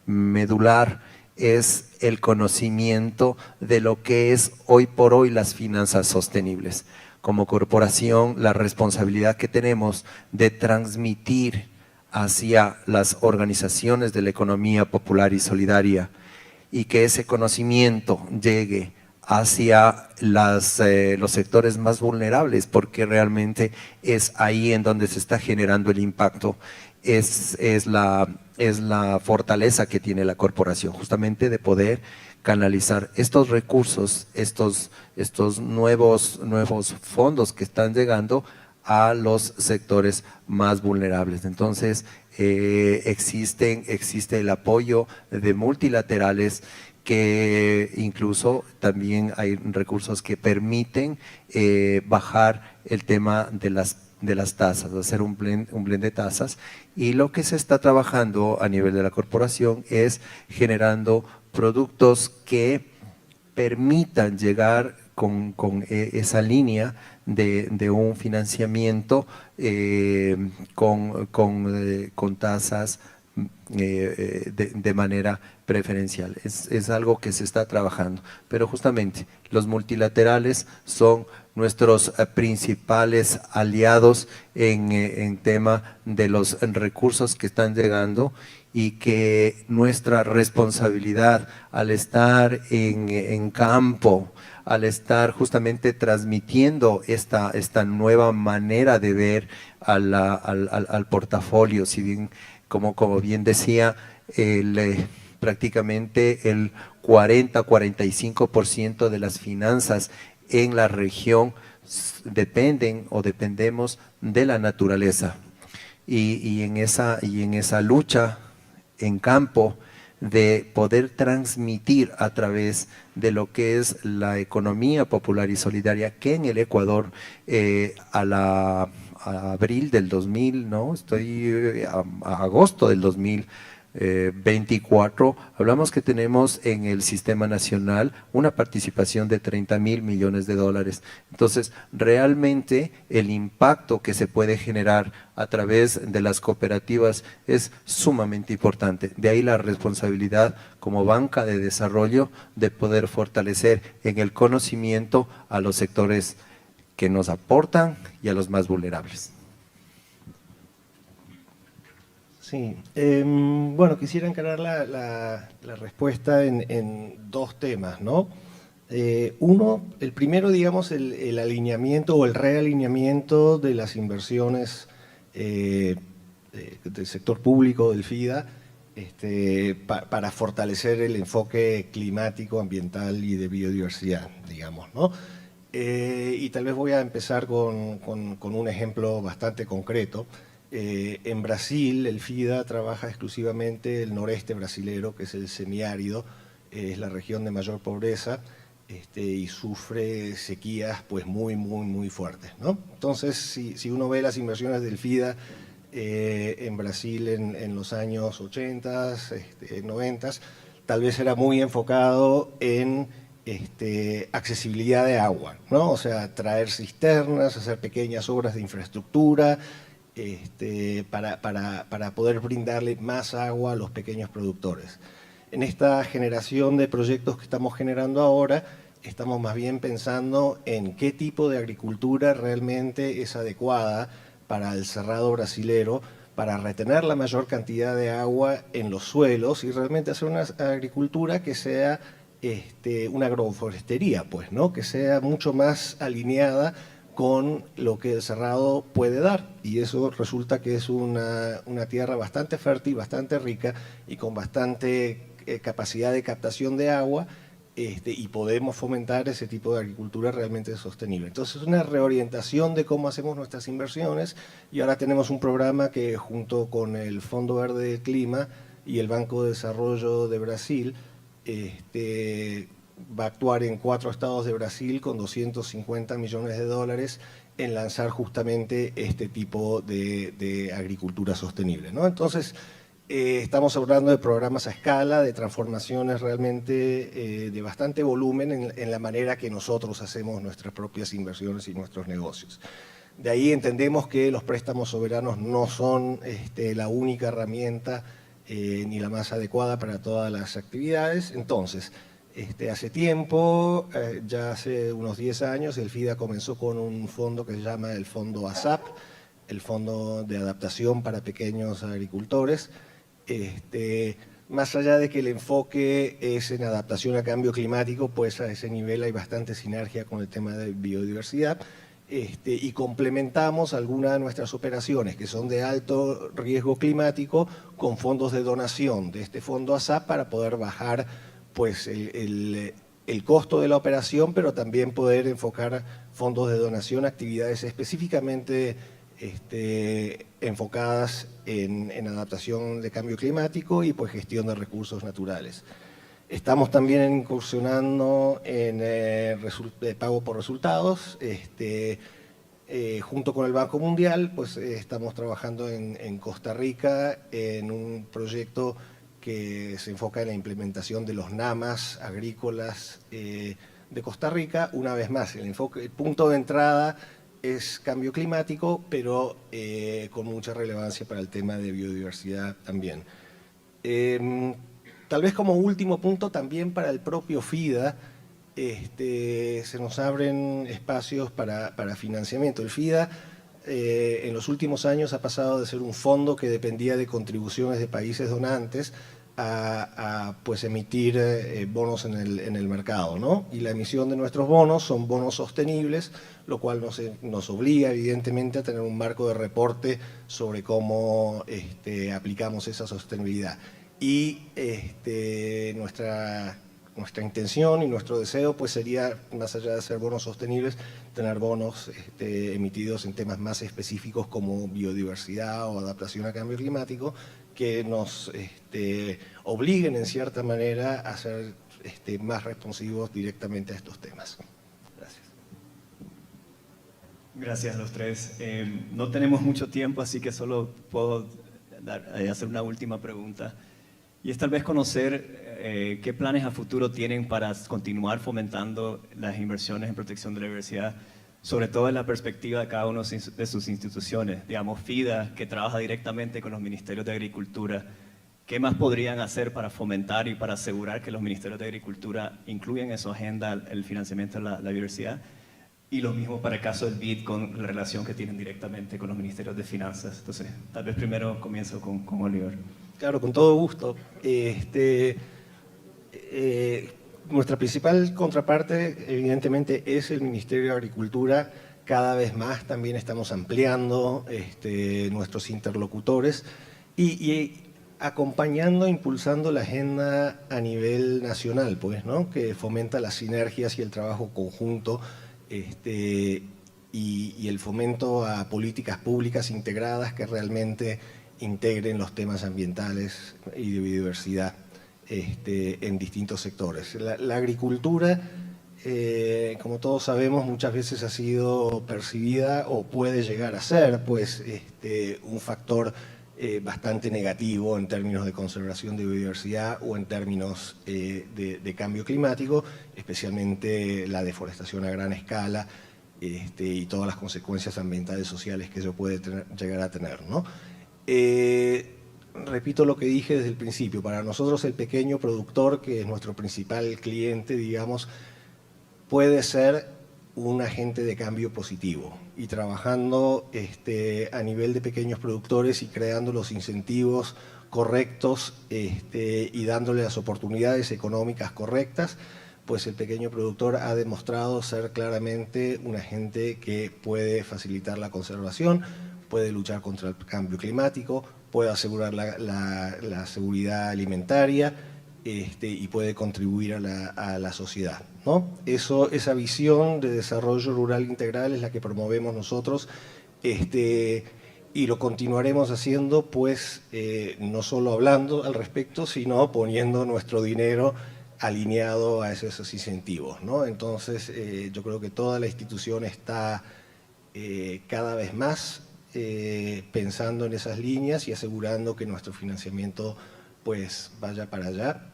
medular es el conocimiento de lo que es hoy por hoy las finanzas sostenibles. Como corporación, la responsabilidad que tenemos de transmitir hacia las organizaciones de la economía popular y solidaria, y que ese conocimiento llegue hacia los sectores más vulnerables, porque realmente es ahí en donde se está generando el impacto, es la fortaleza que tiene la corporación, justamente de poder canalizar estos recursos, estos nuevos fondos que están llegando a los sectores más vulnerables. Entonces, existe el apoyo de multilaterales, que incluso también hay recursos que permiten bajar el tema de las tasas, hacer un blend de tasas, y lo que se está trabajando a nivel de la corporación es generando productos que permitan llegar con esa línea de un financiamiento con tasas de manera preferencial. Es algo que se está trabajando, pero justamente los multilaterales son nuestros principales aliados en tema de los recursos que están llegando, y que nuestra responsabilidad al estar en campo, al estar justamente transmitiendo esta nueva manera de ver al portafolio, si bien, como bien decía, prácticamente el 40-45% de las finanzas en la región dependemos de la naturaleza, y en esa lucha en campo de poder transmitir a través de lo que es la economía popular y solidaria, que en el Ecuador a abril del 2000, ¿no? A agosto del 2024, hablamos que tenemos en el sistema nacional una participación de 30.000 millones de dólares. Entonces, realmente el impacto que se puede generar a través de las cooperativas es sumamente importante. De ahí la responsabilidad como banca de desarrollo de poder fortalecer en el conocimiento a los sectores que nos aportan y a los más vulnerables. Sí, bueno, quisiera encarar la respuesta en dos temas, ¿no? Uno, el primero, digamos, el alineamiento o el realineamiento de las inversiones del sector público, del FIDA, para fortalecer el enfoque climático, ambiental y de biodiversidad, digamos, ¿no? Y tal vez voy a empezar con un ejemplo bastante concreto. En Brasil, el FIDA trabaja exclusivamente el noreste brasilero, que es el semiárido, es la región de mayor pobreza, y sufre sequías pues muy fuertes, ¿no? Entonces, si uno ve las inversiones del FIDA en Brasil en los años 80, 90, tal vez era muy enfocado en accesibilidad de agua, ¿no? O sea, traer cisternas, hacer pequeñas obras de infraestructura, para poder brindarle más agua a los pequeños productores. En esta generación de proyectos que estamos generando ahora, estamos más bien pensando en qué tipo de agricultura realmente es adecuada para el cerrado brasilero, para retener la mayor cantidad de agua en los suelos y realmente hacer una agricultura que sea una agroforestería, pues, ¿no? Que sea mucho más alineada con lo que el cerrado puede dar, y eso resulta que es una tierra bastante fértil, bastante rica y con bastante capacidad de captación de agua, y podemos fomentar ese tipo de agricultura realmente sostenible. Entonces, es una reorientación de cómo hacemos nuestras inversiones, y ahora tenemos un programa que, junto con el Fondo Verde del Clima y el Banco de Desarrollo de Brasil, va a actuar en 4 estados de Brasil con 250 millones de dólares en lanzar justamente este tipo de agricultura sostenible, ¿no? Entonces, Estamos hablando de programas a escala, de transformaciones realmente de bastante volumen en la manera que nosotros hacemos nuestras propias inversiones y nuestros negocios. De ahí entendemos que los préstamos soberanos no son la única herramienta ni la más adecuada para todas las actividades. Entonces, hace tiempo, ya hace unos 10 años, el FIDA comenzó con un fondo que se llama el Fondo ASAP, el Fondo de Adaptación para Pequeños Agricultores. Más allá de que el enfoque es en adaptación a cambio climático, pues a ese nivel hay bastante sinergia con el tema de biodiversidad, y complementamos algunas de nuestras operaciones que son de alto riesgo climático con fondos de donación de este fondo ASAP para poder bajar pues, el costo de la operación, pero también poder enfocar fondos de donación a actividades específicamente enfocadas en adaptación de cambio climático y pues gestión de recursos naturales. Estamos también incursionando en pago por resultados. Junto con el Banco Mundial, pues estamos trabajando en Costa Rica en un proyecto que se enfoca en la implementación de los NAMAs agrícolas de Costa Rica. Una vez más, el punto de entrada es cambio climático, pero con mucha relevancia para el tema de biodiversidad también. Tal vez como último punto también para el propio FIDA, se nos abren espacios para financiamiento. El FIDA en los últimos años ha pasado de ser un fondo que dependía de contribuciones de países donantes a pues emitir bonos en el mercado, ¿no? Y la emisión de nuestros bonos son bonos sostenibles, lo cual nos obliga evidentemente a tener un marco de reporte sobre cómo aplicamos esa sostenibilidad. Y nuestra intención y nuestro deseo pues sería, más allá de ser bonos sostenibles, tener bonos emitidos en temas más específicos como biodiversidad o adaptación a cambio climático, que nos obliguen en cierta manera a ser más responsivos directamente a estos temas. Gracias. Gracias a los tres. No tenemos mucho tiempo, así que solo puedo hacer una última pregunta. Y es tal vez conocer qué planes a futuro tienen para continuar fomentando las inversiones en protección de la biodiversidad, sobre todo en la perspectiva de cada una de sus instituciones. Digamos, FIDA, que trabaja directamente con los ministerios de Agricultura, ¿qué más podrían hacer para fomentar y para asegurar que los ministerios de Agricultura incluyan en su agenda el financiamiento de la biodiversidad? Y lo mismo para el caso del BID, con la relación que tienen directamente con los ministerios de Finanzas. Entonces, tal vez primero comienzo con Oliver. Claro, con todo gusto. Nuestra principal contraparte, evidentemente, es el Ministerio de Agricultura. Cada vez más también estamos ampliando nuestros interlocutores y acompañando, impulsando la agenda a nivel nacional, pues, ¿no? Que fomenta las sinergias y el trabajo conjunto y el fomento a políticas públicas integradas que realmente integren los temas ambientales y de biodiversidad en distintos sectores. La agricultura, como todos sabemos, muchas veces ha sido percibida o puede llegar a ser pues, un factor bastante negativo en términos de conservación de biodiversidad o en términos de cambio climático, especialmente la deforestación a gran escala y todas las consecuencias ambientales y sociales que eso puede llegar a tener, ¿no? Repito lo que dije desde el principio, para nosotros el pequeño productor, que es nuestro principal cliente, digamos, puede ser un agente de cambio positivo y trabajando a nivel de pequeños productores y creando los incentivos correctos y dándole las oportunidades económicas correctas, pues el pequeño productor ha demostrado ser claramente un agente que puede facilitar la conservación, puede luchar contra el cambio climático, puede asegurar la seguridad alimentaria y puede contribuir a la sociedad, ¿no? Esa visión de desarrollo rural integral es la que promovemos nosotros y lo continuaremos haciendo, pues no solo hablando al respecto, sino poniendo nuestro dinero alineado a esos incentivos, ¿no? Entonces yo creo que toda la institución está cada vez más pensando en esas líneas y asegurando que nuestro financiamiento pues vaya para allá.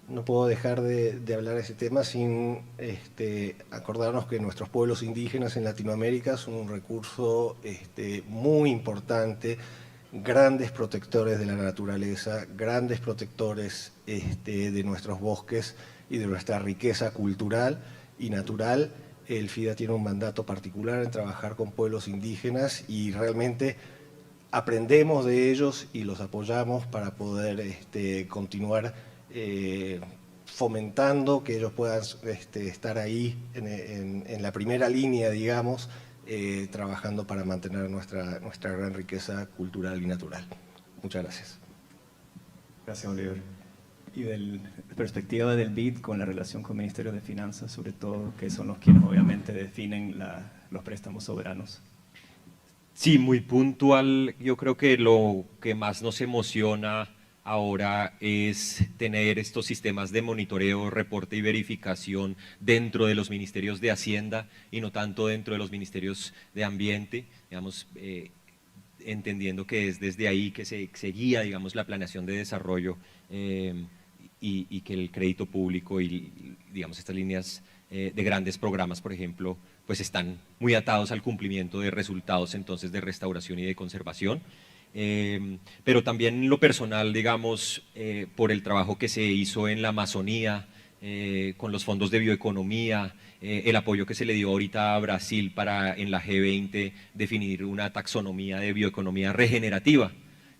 No puedo dejar de hablar de ese tema sin acordarnos que nuestros pueblos indígenas en Latinoamérica son un recurso muy importante, grandes protectores de la naturaleza, grandes protectores de nuestros bosques y de nuestra riqueza cultural y natural. El FIDA tiene un mandato particular en trabajar con pueblos indígenas y realmente aprendemos de ellos y los apoyamos para poder continuar fomentando que ellos puedan estar ahí en la primera línea, digamos, trabajando para mantener nuestra gran riqueza cultural y natural. Muchas gracias. Gracias, Oliver. Y de la perspectiva del BID con la relación con el Ministerio de Finanzas, sobre todo, que son los quienes obviamente definen los préstamos soberanos. Sí, muy puntual. Yo creo que lo que más nos emociona ahora es tener estos sistemas de monitoreo, reporte y verificación dentro de los ministerios de Hacienda y no tanto dentro de los ministerios de Ambiente, digamos, entendiendo que es desde ahí que se guía, digamos, la planeación de desarrollo y que el crédito público y, digamos, estas líneas de grandes programas, por ejemplo, pues están muy atados al cumplimiento de resultados entonces de restauración y de conservación. Pero también en lo personal, digamos, por el trabajo que se hizo en la Amazonía, con los fondos de bioeconomía, el apoyo que se le dio ahorita a Brasil para en la G20 definir una taxonomía de bioeconomía regenerativa,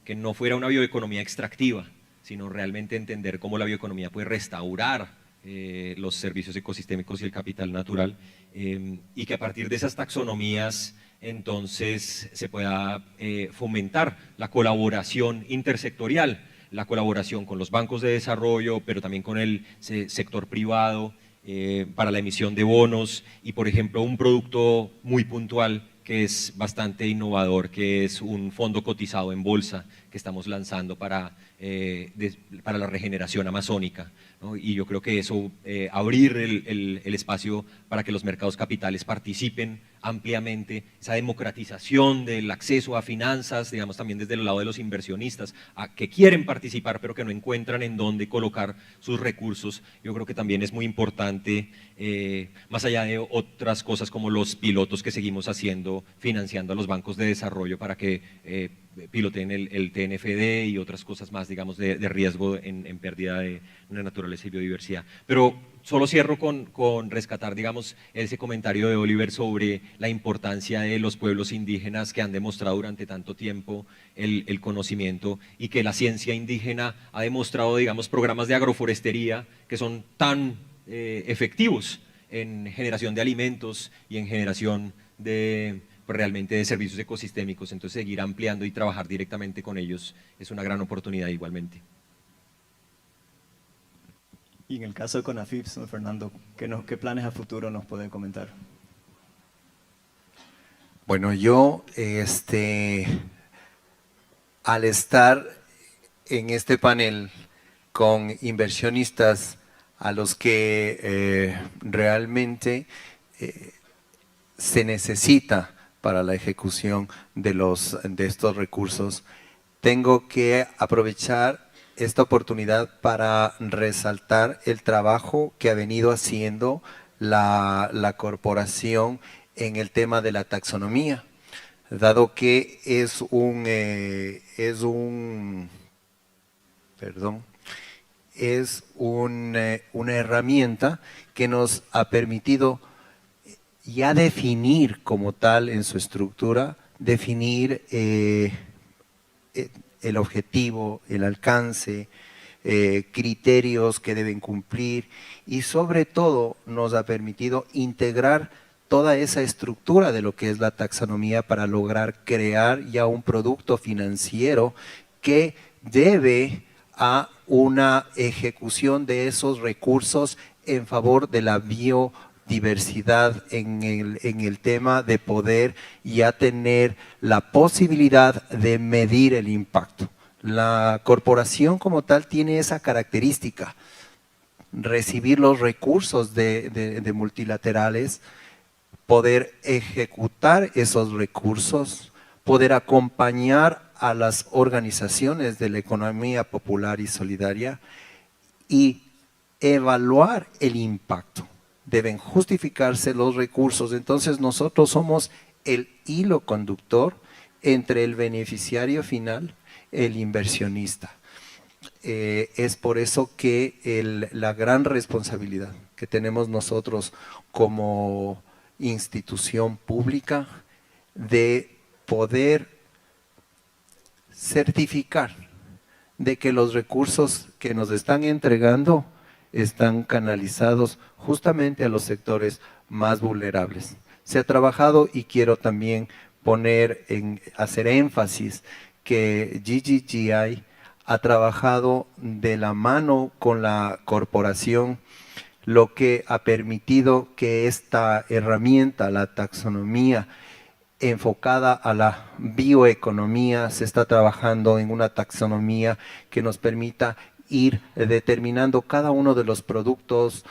que no fuera una bioeconomía extractiva, sino realmente entender cómo la bioeconomía puede restaurar los servicios ecosistémicos y el capital natural, y que a partir de esas taxonomías entonces se pueda fomentar la colaboración intersectorial, la colaboración con los bancos de desarrollo, pero también con el sector privado para la emisión de bonos y, por ejemplo, un producto muy puntual que es bastante innovador, que es un fondo cotizado en bolsa que estamos lanzando para la regeneración amazónica, ¿no? Y yo creo que eso, abrir el espacio para que los mercados capitales participen ampliamente, esa democratización del acceso a finanzas, digamos también desde el lado de los inversionistas, que quieren participar pero que no encuentran en dónde colocar sus recursos, yo creo que también es muy importante, más allá de otras cosas como los pilotos que seguimos haciendo, financiando a los bancos de desarrollo para que piloteen el TNFD y otras cosas más, digamos, de riesgo en pérdida de naturaleza y biodiversidad. Pero solo cierro con rescatar, digamos, ese comentario de Oliver sobre la importancia de los pueblos indígenas que han demostrado durante tanto tiempo el conocimiento y que la ciencia indígena ha demostrado, digamos, programas de agroforestería que son tan efectivos en generación de alimentos y en generación realmente de servicios ecosistémicos. Entonces seguir ampliando y trabajar directamente con ellos es una gran oportunidad igualmente. Y en el caso de CONAFIP, señor Fernando, ¿qué planes a futuro nos puede comentar? Bueno, yo al estar en este panel con inversionistas a los que realmente se necesita para la ejecución de estos recursos, tengo que aprovechar esta oportunidad para resaltar el trabajo que ha venido haciendo la corporación en el tema de la taxonomía, dado que es una herramienta que nos ha permitido ya definir como tal en su estructura, definir el objetivo, el alcance, criterios que deben cumplir y sobre todo nos ha permitido integrar toda esa estructura de lo que es la taxonomía para lograr crear ya un producto financiero que debe a una ejecución de esos recursos en favor de la biodiversidad en el tema de poder ya tener la posibilidad de medir el impacto. La corporación como tal tiene esa característica, recibir los recursos de multilaterales poder ejecutar esos recursos, poder acompañar a las organizaciones de la economía popular y solidaria y evaluar el impacto. Deben justificarse los recursos. Entonces nosotros somos el hilo conductor entre el beneficiario final, el inversionista. Es por eso que la gran responsabilidad que tenemos nosotros como institución pública de poder certificar de que los recursos que nos están entregando están canalizados justamente a los sectores más vulnerables. Se ha trabajado, y quiero también hacer énfasis que GGGI ha trabajado de la mano con la corporación, lo que ha permitido que esta herramienta, la taxonomía enfocada a la bioeconomía, se está trabajando en una taxonomía que nos permita ir determinando cada uno de los productos,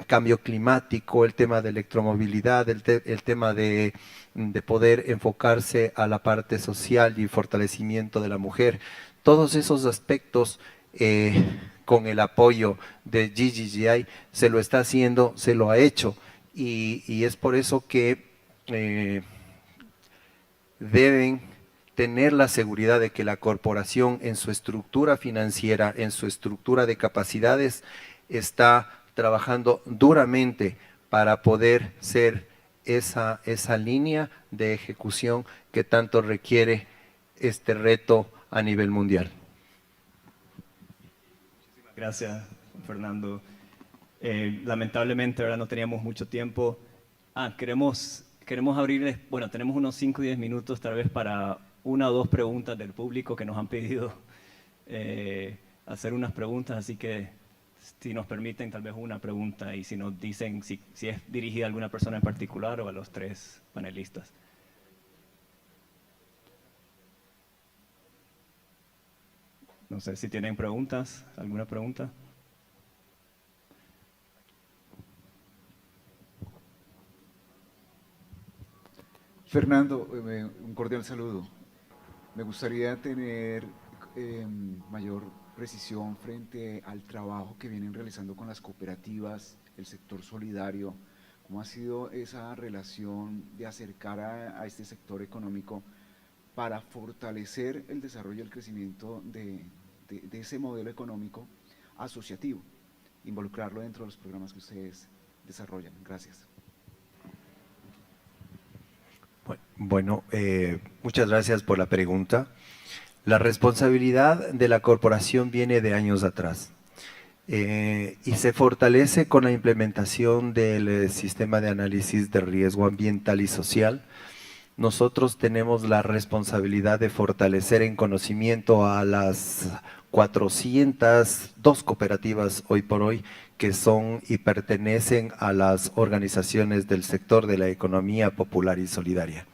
cambio climático, el tema de electromovilidad, el tema de poder enfocarse a la parte social y fortalecimiento de la mujer. Todos esos aspectos, con el apoyo de GGGI, se lo está haciendo, se lo ha hecho, y es por eso que deben tener la seguridad de que la corporación en su estructura financiera, en su estructura de capacidades, está trabajando duramente para poder ser esa línea de ejecución que tanto requiere este reto a nivel mundial. Gracias, Fernando. Lamentablemente ahora no teníamos mucho tiempo. Queremos abrirles, bueno, tenemos unos 5 o 10 minutos tal vez para una o dos preguntas del público que nos han pedido hacer unas preguntas, así que si nos permiten tal vez una pregunta, y si nos dicen si es dirigida a alguna persona en particular o a los tres panelistas. No sé si tienen preguntas, ¿alguna pregunta? Fernando, un cordial saludo. Me gustaría tener mayor precisión frente al trabajo que vienen realizando con las cooperativas, el sector solidario. ¿Cómo ha sido esa relación de acercar a este sector económico para fortalecer el desarrollo y el crecimiento de ese modelo económico asociativo, involucrarlo dentro de los programas que ustedes desarrollan? Gracias. Bueno, muchas gracias por la pregunta. La responsabilidad de la corporación viene de años atrás y se fortalece con la implementación del sistema de análisis de riesgo ambiental y social. Nosotros tenemos la responsabilidad de fortalecer en conocimiento a las 402 cooperativas hoy por hoy que son y pertenecen a las organizaciones del sector de la economía popular y solidaria.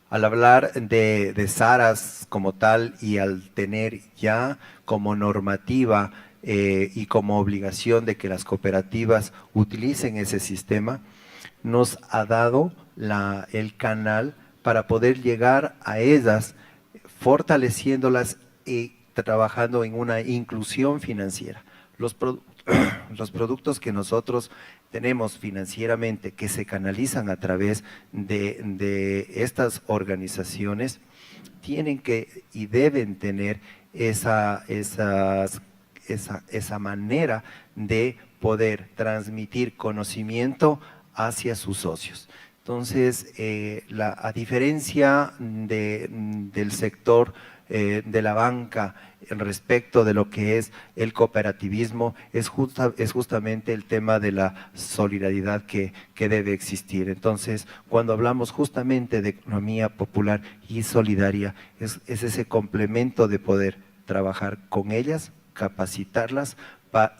Al hablar de SARAS como tal, y al tener ya como normativa y como obligación de que las cooperativas utilicen ese sistema, nos ha dado el canal para poder llegar a ellas, fortaleciéndolas y trabajando en una inclusión financiera. Los productos que nosotros tenemos financieramente que se canalizan a través de estas organizaciones tienen que y deben tener esa manera de poder transmitir conocimiento hacia sus socios. Entonces, a diferencia del sector de la banca respecto de lo que es el cooperativismo, es justamente el tema de la solidaridad que debe existir. Entonces, cuando hablamos justamente de economía popular y solidaria, es ese complemento de poder trabajar con ellas, capacitarlas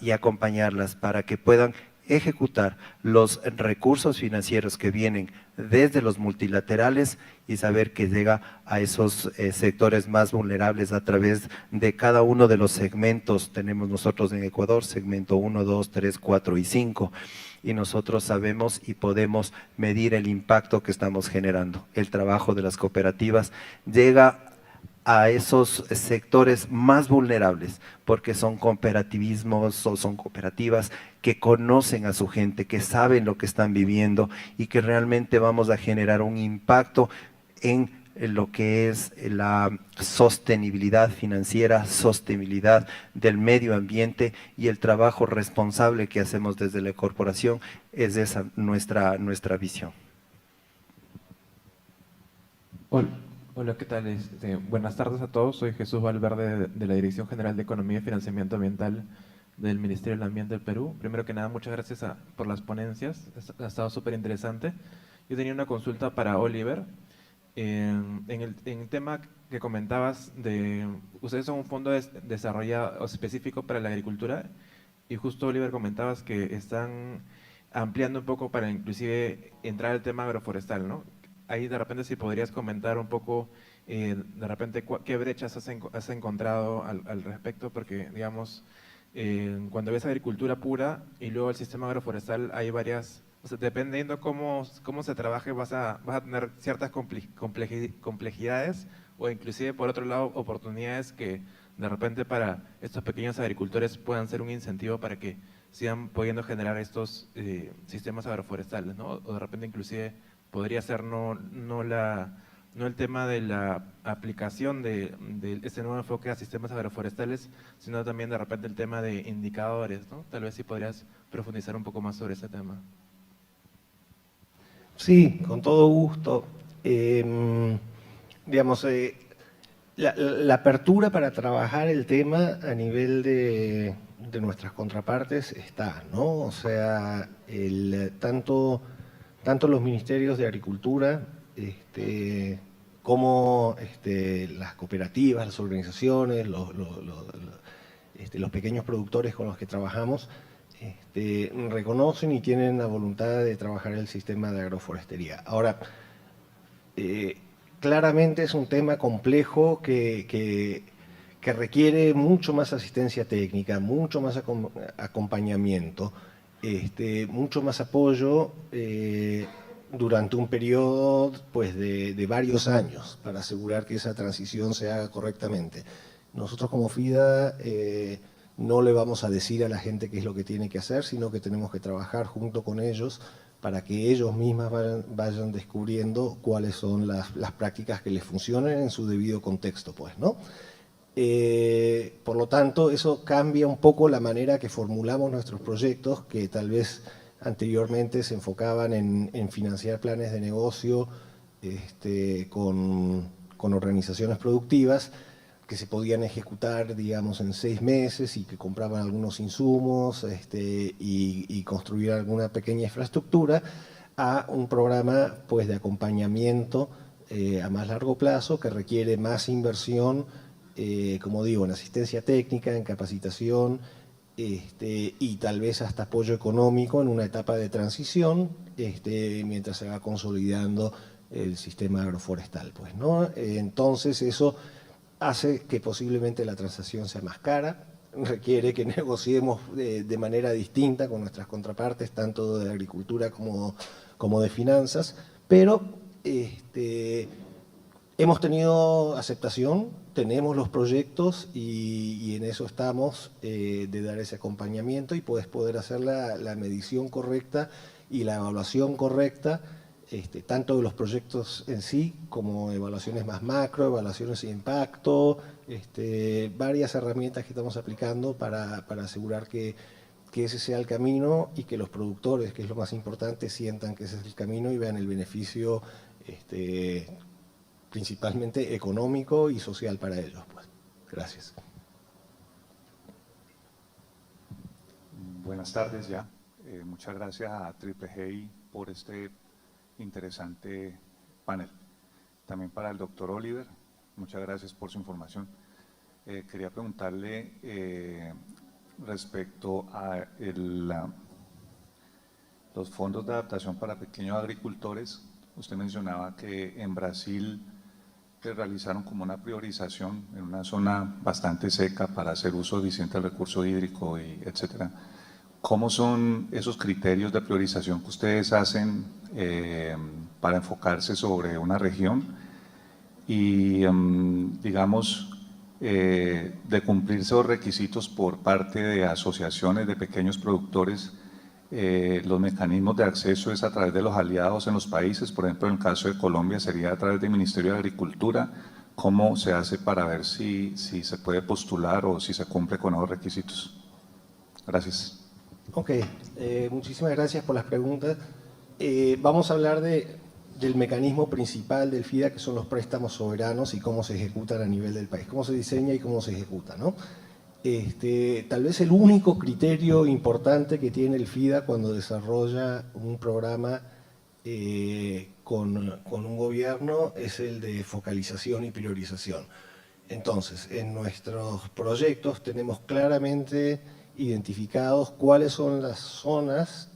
y acompañarlas para que puedan ejecutar los recursos financieros que vienen desde los multilaterales y saber que llega a esos sectores más vulnerables a través de cada uno de los segmentos. Tenemos nosotros en Ecuador segmento 1, 2, 3, 4 y 5. Y nosotros sabemos y podemos medir el impacto que estamos generando. El trabajo de las cooperativas llega a esos sectores más vulnerables, porque son cooperativismos o son cooperativas que conocen a su gente, que saben lo que están viviendo y que realmente vamos a generar un impacto en lo que es la sostenibilidad financiera, sostenibilidad del medio ambiente y el trabajo responsable que hacemos desde la corporación. Es esa nuestra visión. Hola, ¿qué tal? Buenas tardes a todos. Soy Jesús Valverde de la Dirección General de Economía y Financiamiento Ambiental del Ministerio del Ambiente del Perú. Primero que nada, muchas gracias por las ponencias. Ha estado súper interesante. Yo tenía una consulta para Oliver. En el tema que comentabas ustedes son un fondo desarrollado específico para la agricultura y justo Oliver comentabas que están ampliando un poco para inclusive entrar al tema agroforestal, ¿no? Ahí de repente si podrías comentar un poco de repente qué brechas has encontrado al respecto, porque digamos cuando ves agricultura pura y luego el sistema agroforestal hay varias. O sea, dependiendo cómo se trabaje, vas a tener ciertas complejidades o inclusive, por otro lado, oportunidades que de repente para estos pequeños agricultores puedan ser un incentivo para que sigan pudiendo generar estos sistemas agroforestales, ¿no? O de repente inclusive podría ser no el tema de la aplicación de este nuevo enfoque a sistemas agroforestales, sino también de repente el tema de indicadores, ¿no? Tal vez si podrías profundizar un poco más sobre ese tema. Sí, con todo gusto. Digamos, la apertura para trabajar el tema a nivel de nuestras contrapartes está, ¿no? O sea, tanto los ministerios de Agricultura como las cooperativas, las organizaciones, los pequeños productores con los que trabajamos, reconocen y tienen la voluntad de trabajar el sistema de agroforestería. Ahora, claramente es un tema complejo que requiere mucho más asistencia técnica, mucho más acompañamiento, mucho más apoyo durante un periodo pues, de varios años para asegurar que esa transición se haga correctamente. Nosotros como FIDA no le vamos a decir a la gente qué es lo que tiene que hacer, sino que tenemos que trabajar junto con ellos para que ellos mismas vayan descubriendo cuáles son las prácticas que les funcionen en su debido contexto, pues, ¿no? Por lo tanto, eso cambia un poco la manera que formulamos nuestros proyectos, que tal vez anteriormente se enfocaban en financiar planes de negocio con organizaciones productivas, que se podían ejecutar, digamos, en 6 meses y que compraban algunos insumos y construir alguna pequeña infraestructura, a un programa pues, de acompañamiento a más largo plazo que requiere más inversión, como digo, en asistencia técnica, en capacitación y tal vez hasta apoyo económico en una etapa de transición mientras se va consolidando el sistema agroforestal, pues, ¿no? Entonces eso hace que posiblemente la transacción sea más cara, requiere que negociemos de manera distinta con nuestras contrapartes, tanto de agricultura como de finanzas, pero hemos tenido aceptación, tenemos los proyectos y en eso estamos de dar ese acompañamiento y poder hacer la medición correcta y la evaluación correcta, tanto de los proyectos en sí, como evaluaciones más macro, evaluaciones de impacto, varias herramientas que estamos aplicando para asegurar que ese sea el camino y que los productores, que es lo más importante, sientan que ese es el camino y vean el beneficio principalmente económico y social para ellos. Pues. Gracias. Buenas tardes ya. Muchas gracias a Triple GI por este interesante panel. También para el doctor Oliver, muchas gracias por su información. Quería preguntarle respecto a los fondos de adaptación para pequeños agricultores. Usted mencionaba que en Brasil realizaron como una priorización en una zona bastante seca para hacer uso eficiente del recurso hídrico, y etcétera. ¿Cómo son esos criterios de priorización que ustedes hacen para enfocarse sobre una región? Y digamos, de cumplirse esos requisitos por parte de asociaciones de pequeños productores, los mecanismos de acceso es a través de los aliados en los países. Por ejemplo, en el caso de Colombia sería a través del Ministerio de Agricultura. ¿Cómo se hace para ver si se puede postular o si se cumple con esos requisitos? Gracias. Ok, muchísimas gracias por las preguntas. Vamos a hablar del mecanismo principal del FIDA, que son los préstamos soberanos y cómo se ejecutan a nivel del país, cómo se diseña y cómo se ejecuta, ¿no? Tal vez el único criterio importante que tiene el FIDA cuando desarrolla un programa con un gobierno es el de focalización y priorización. Entonces, en nuestros proyectos tenemos claramente identificados cuáles son las zonas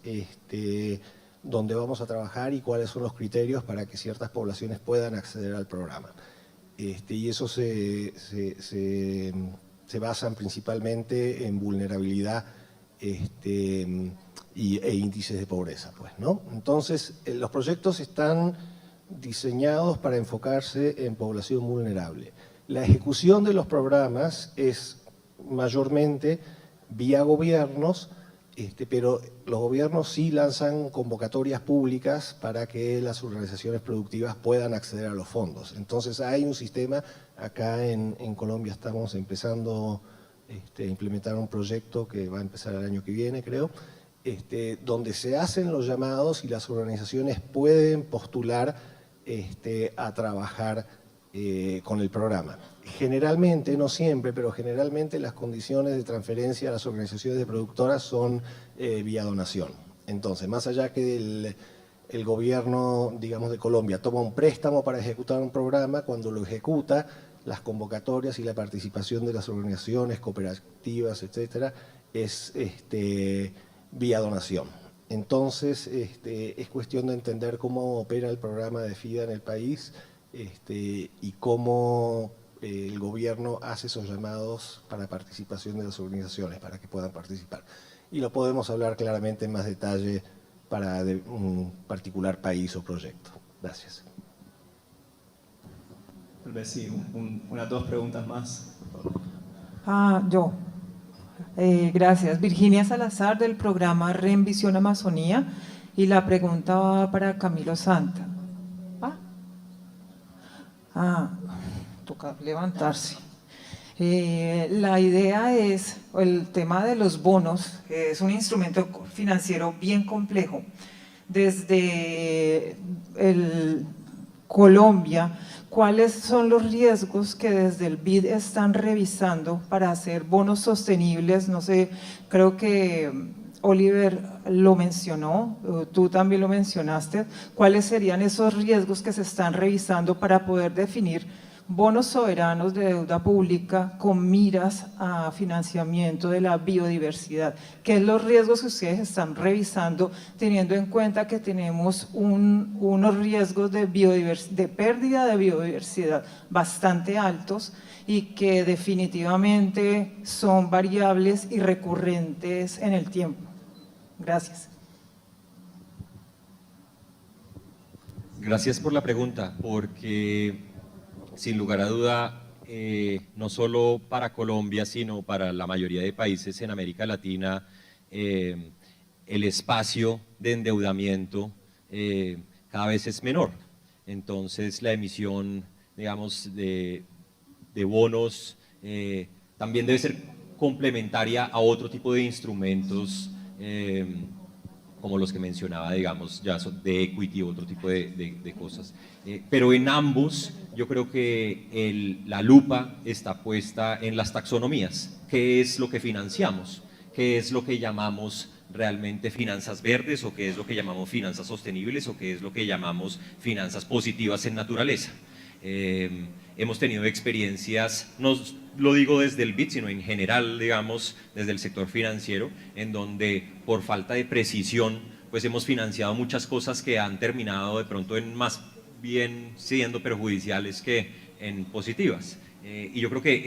donde vamos a trabajar y cuáles son los criterios para que ciertas poblaciones puedan acceder al programa. Y eso se basan principalmente en vulnerabilidad e índices de pobreza, pues, ¿no? Entonces, los proyectos están diseñados para enfocarse en población vulnerable. La ejecución de los programas es mayormente vía gobiernos, pero los gobiernos sí lanzan convocatorias públicas para que las organizaciones productivas puedan acceder a los fondos. Entonces hay un sistema, acá en Colombia estamos empezando a implementar un proyecto que va a empezar el año que viene, creo, donde se hacen los llamados y las organizaciones pueden postular a trabajar con el programa. Generalmente, no siempre, pero generalmente las condiciones de transferencia a las organizaciones de productoras son vía donación. Entonces, más allá que el gobierno, digamos, de Colombia toma un préstamo para ejecutar un programa, cuando lo ejecuta, las convocatorias y la participación de las organizaciones, cooperativas, etcétera, es vía donación. Entonces, es cuestión de entender cómo opera el programa de FIDA en el país y cómo el gobierno hace esos llamados para participación de las organizaciones, para que puedan participar. Y lo podemos hablar claramente en más detalle para un particular país o proyecto. Gracias. Tal vez sí, unas dos preguntas más, por favor. Yo. Gracias. Virginia Salazar, del programa REN Visión Amazonía, y la pregunta va para Camilo Santa. Toca levantarse. La idea es, el tema de los bonos, es un instrumento financiero bien complejo. Desde Colombia, ¿cuáles son los riesgos que desde el BID están revisando para hacer bonos sostenibles? No sé, creo que Oliver lo mencionó, tú también lo mencionaste. ¿Cuáles serían esos riesgos que se están revisando para poder definir bonos soberanos de deuda pública con miras a financiamiento de la biodiversidad? ¿Qué son los riesgos que ustedes están revisando, teniendo en cuenta que tenemos unos riesgos de pérdida de biodiversidad bastante altos y que definitivamente son variables y recurrentes en el tiempo? Gracias. Gracias por la pregunta, porque sin lugar a duda, no solo para Colombia, sino para la mayoría de países en América Latina, el espacio de endeudamiento cada vez es menor. Entonces, la emisión, digamos, de bonos también debe ser complementaria a otro tipo de instrumentos como los que mencionaba, digamos, ya son de equity o otro tipo de cosas. Pero en ambos yo creo que la lupa está puesta en las taxonomías. ¿Qué es lo que financiamos? ¿Qué es lo que llamamos realmente finanzas verdes, o qué es lo que llamamos finanzas sostenibles, o qué es lo que llamamos finanzas positivas en naturaleza? Hemos tenido experiencias, no lo digo desde el BID, sino en general, digamos, desde el sector financiero, en donde por falta de precisión pues hemos financiado muchas cosas que han terminado de pronto en más bien siendo perjudiciales que en positivas. Y yo creo que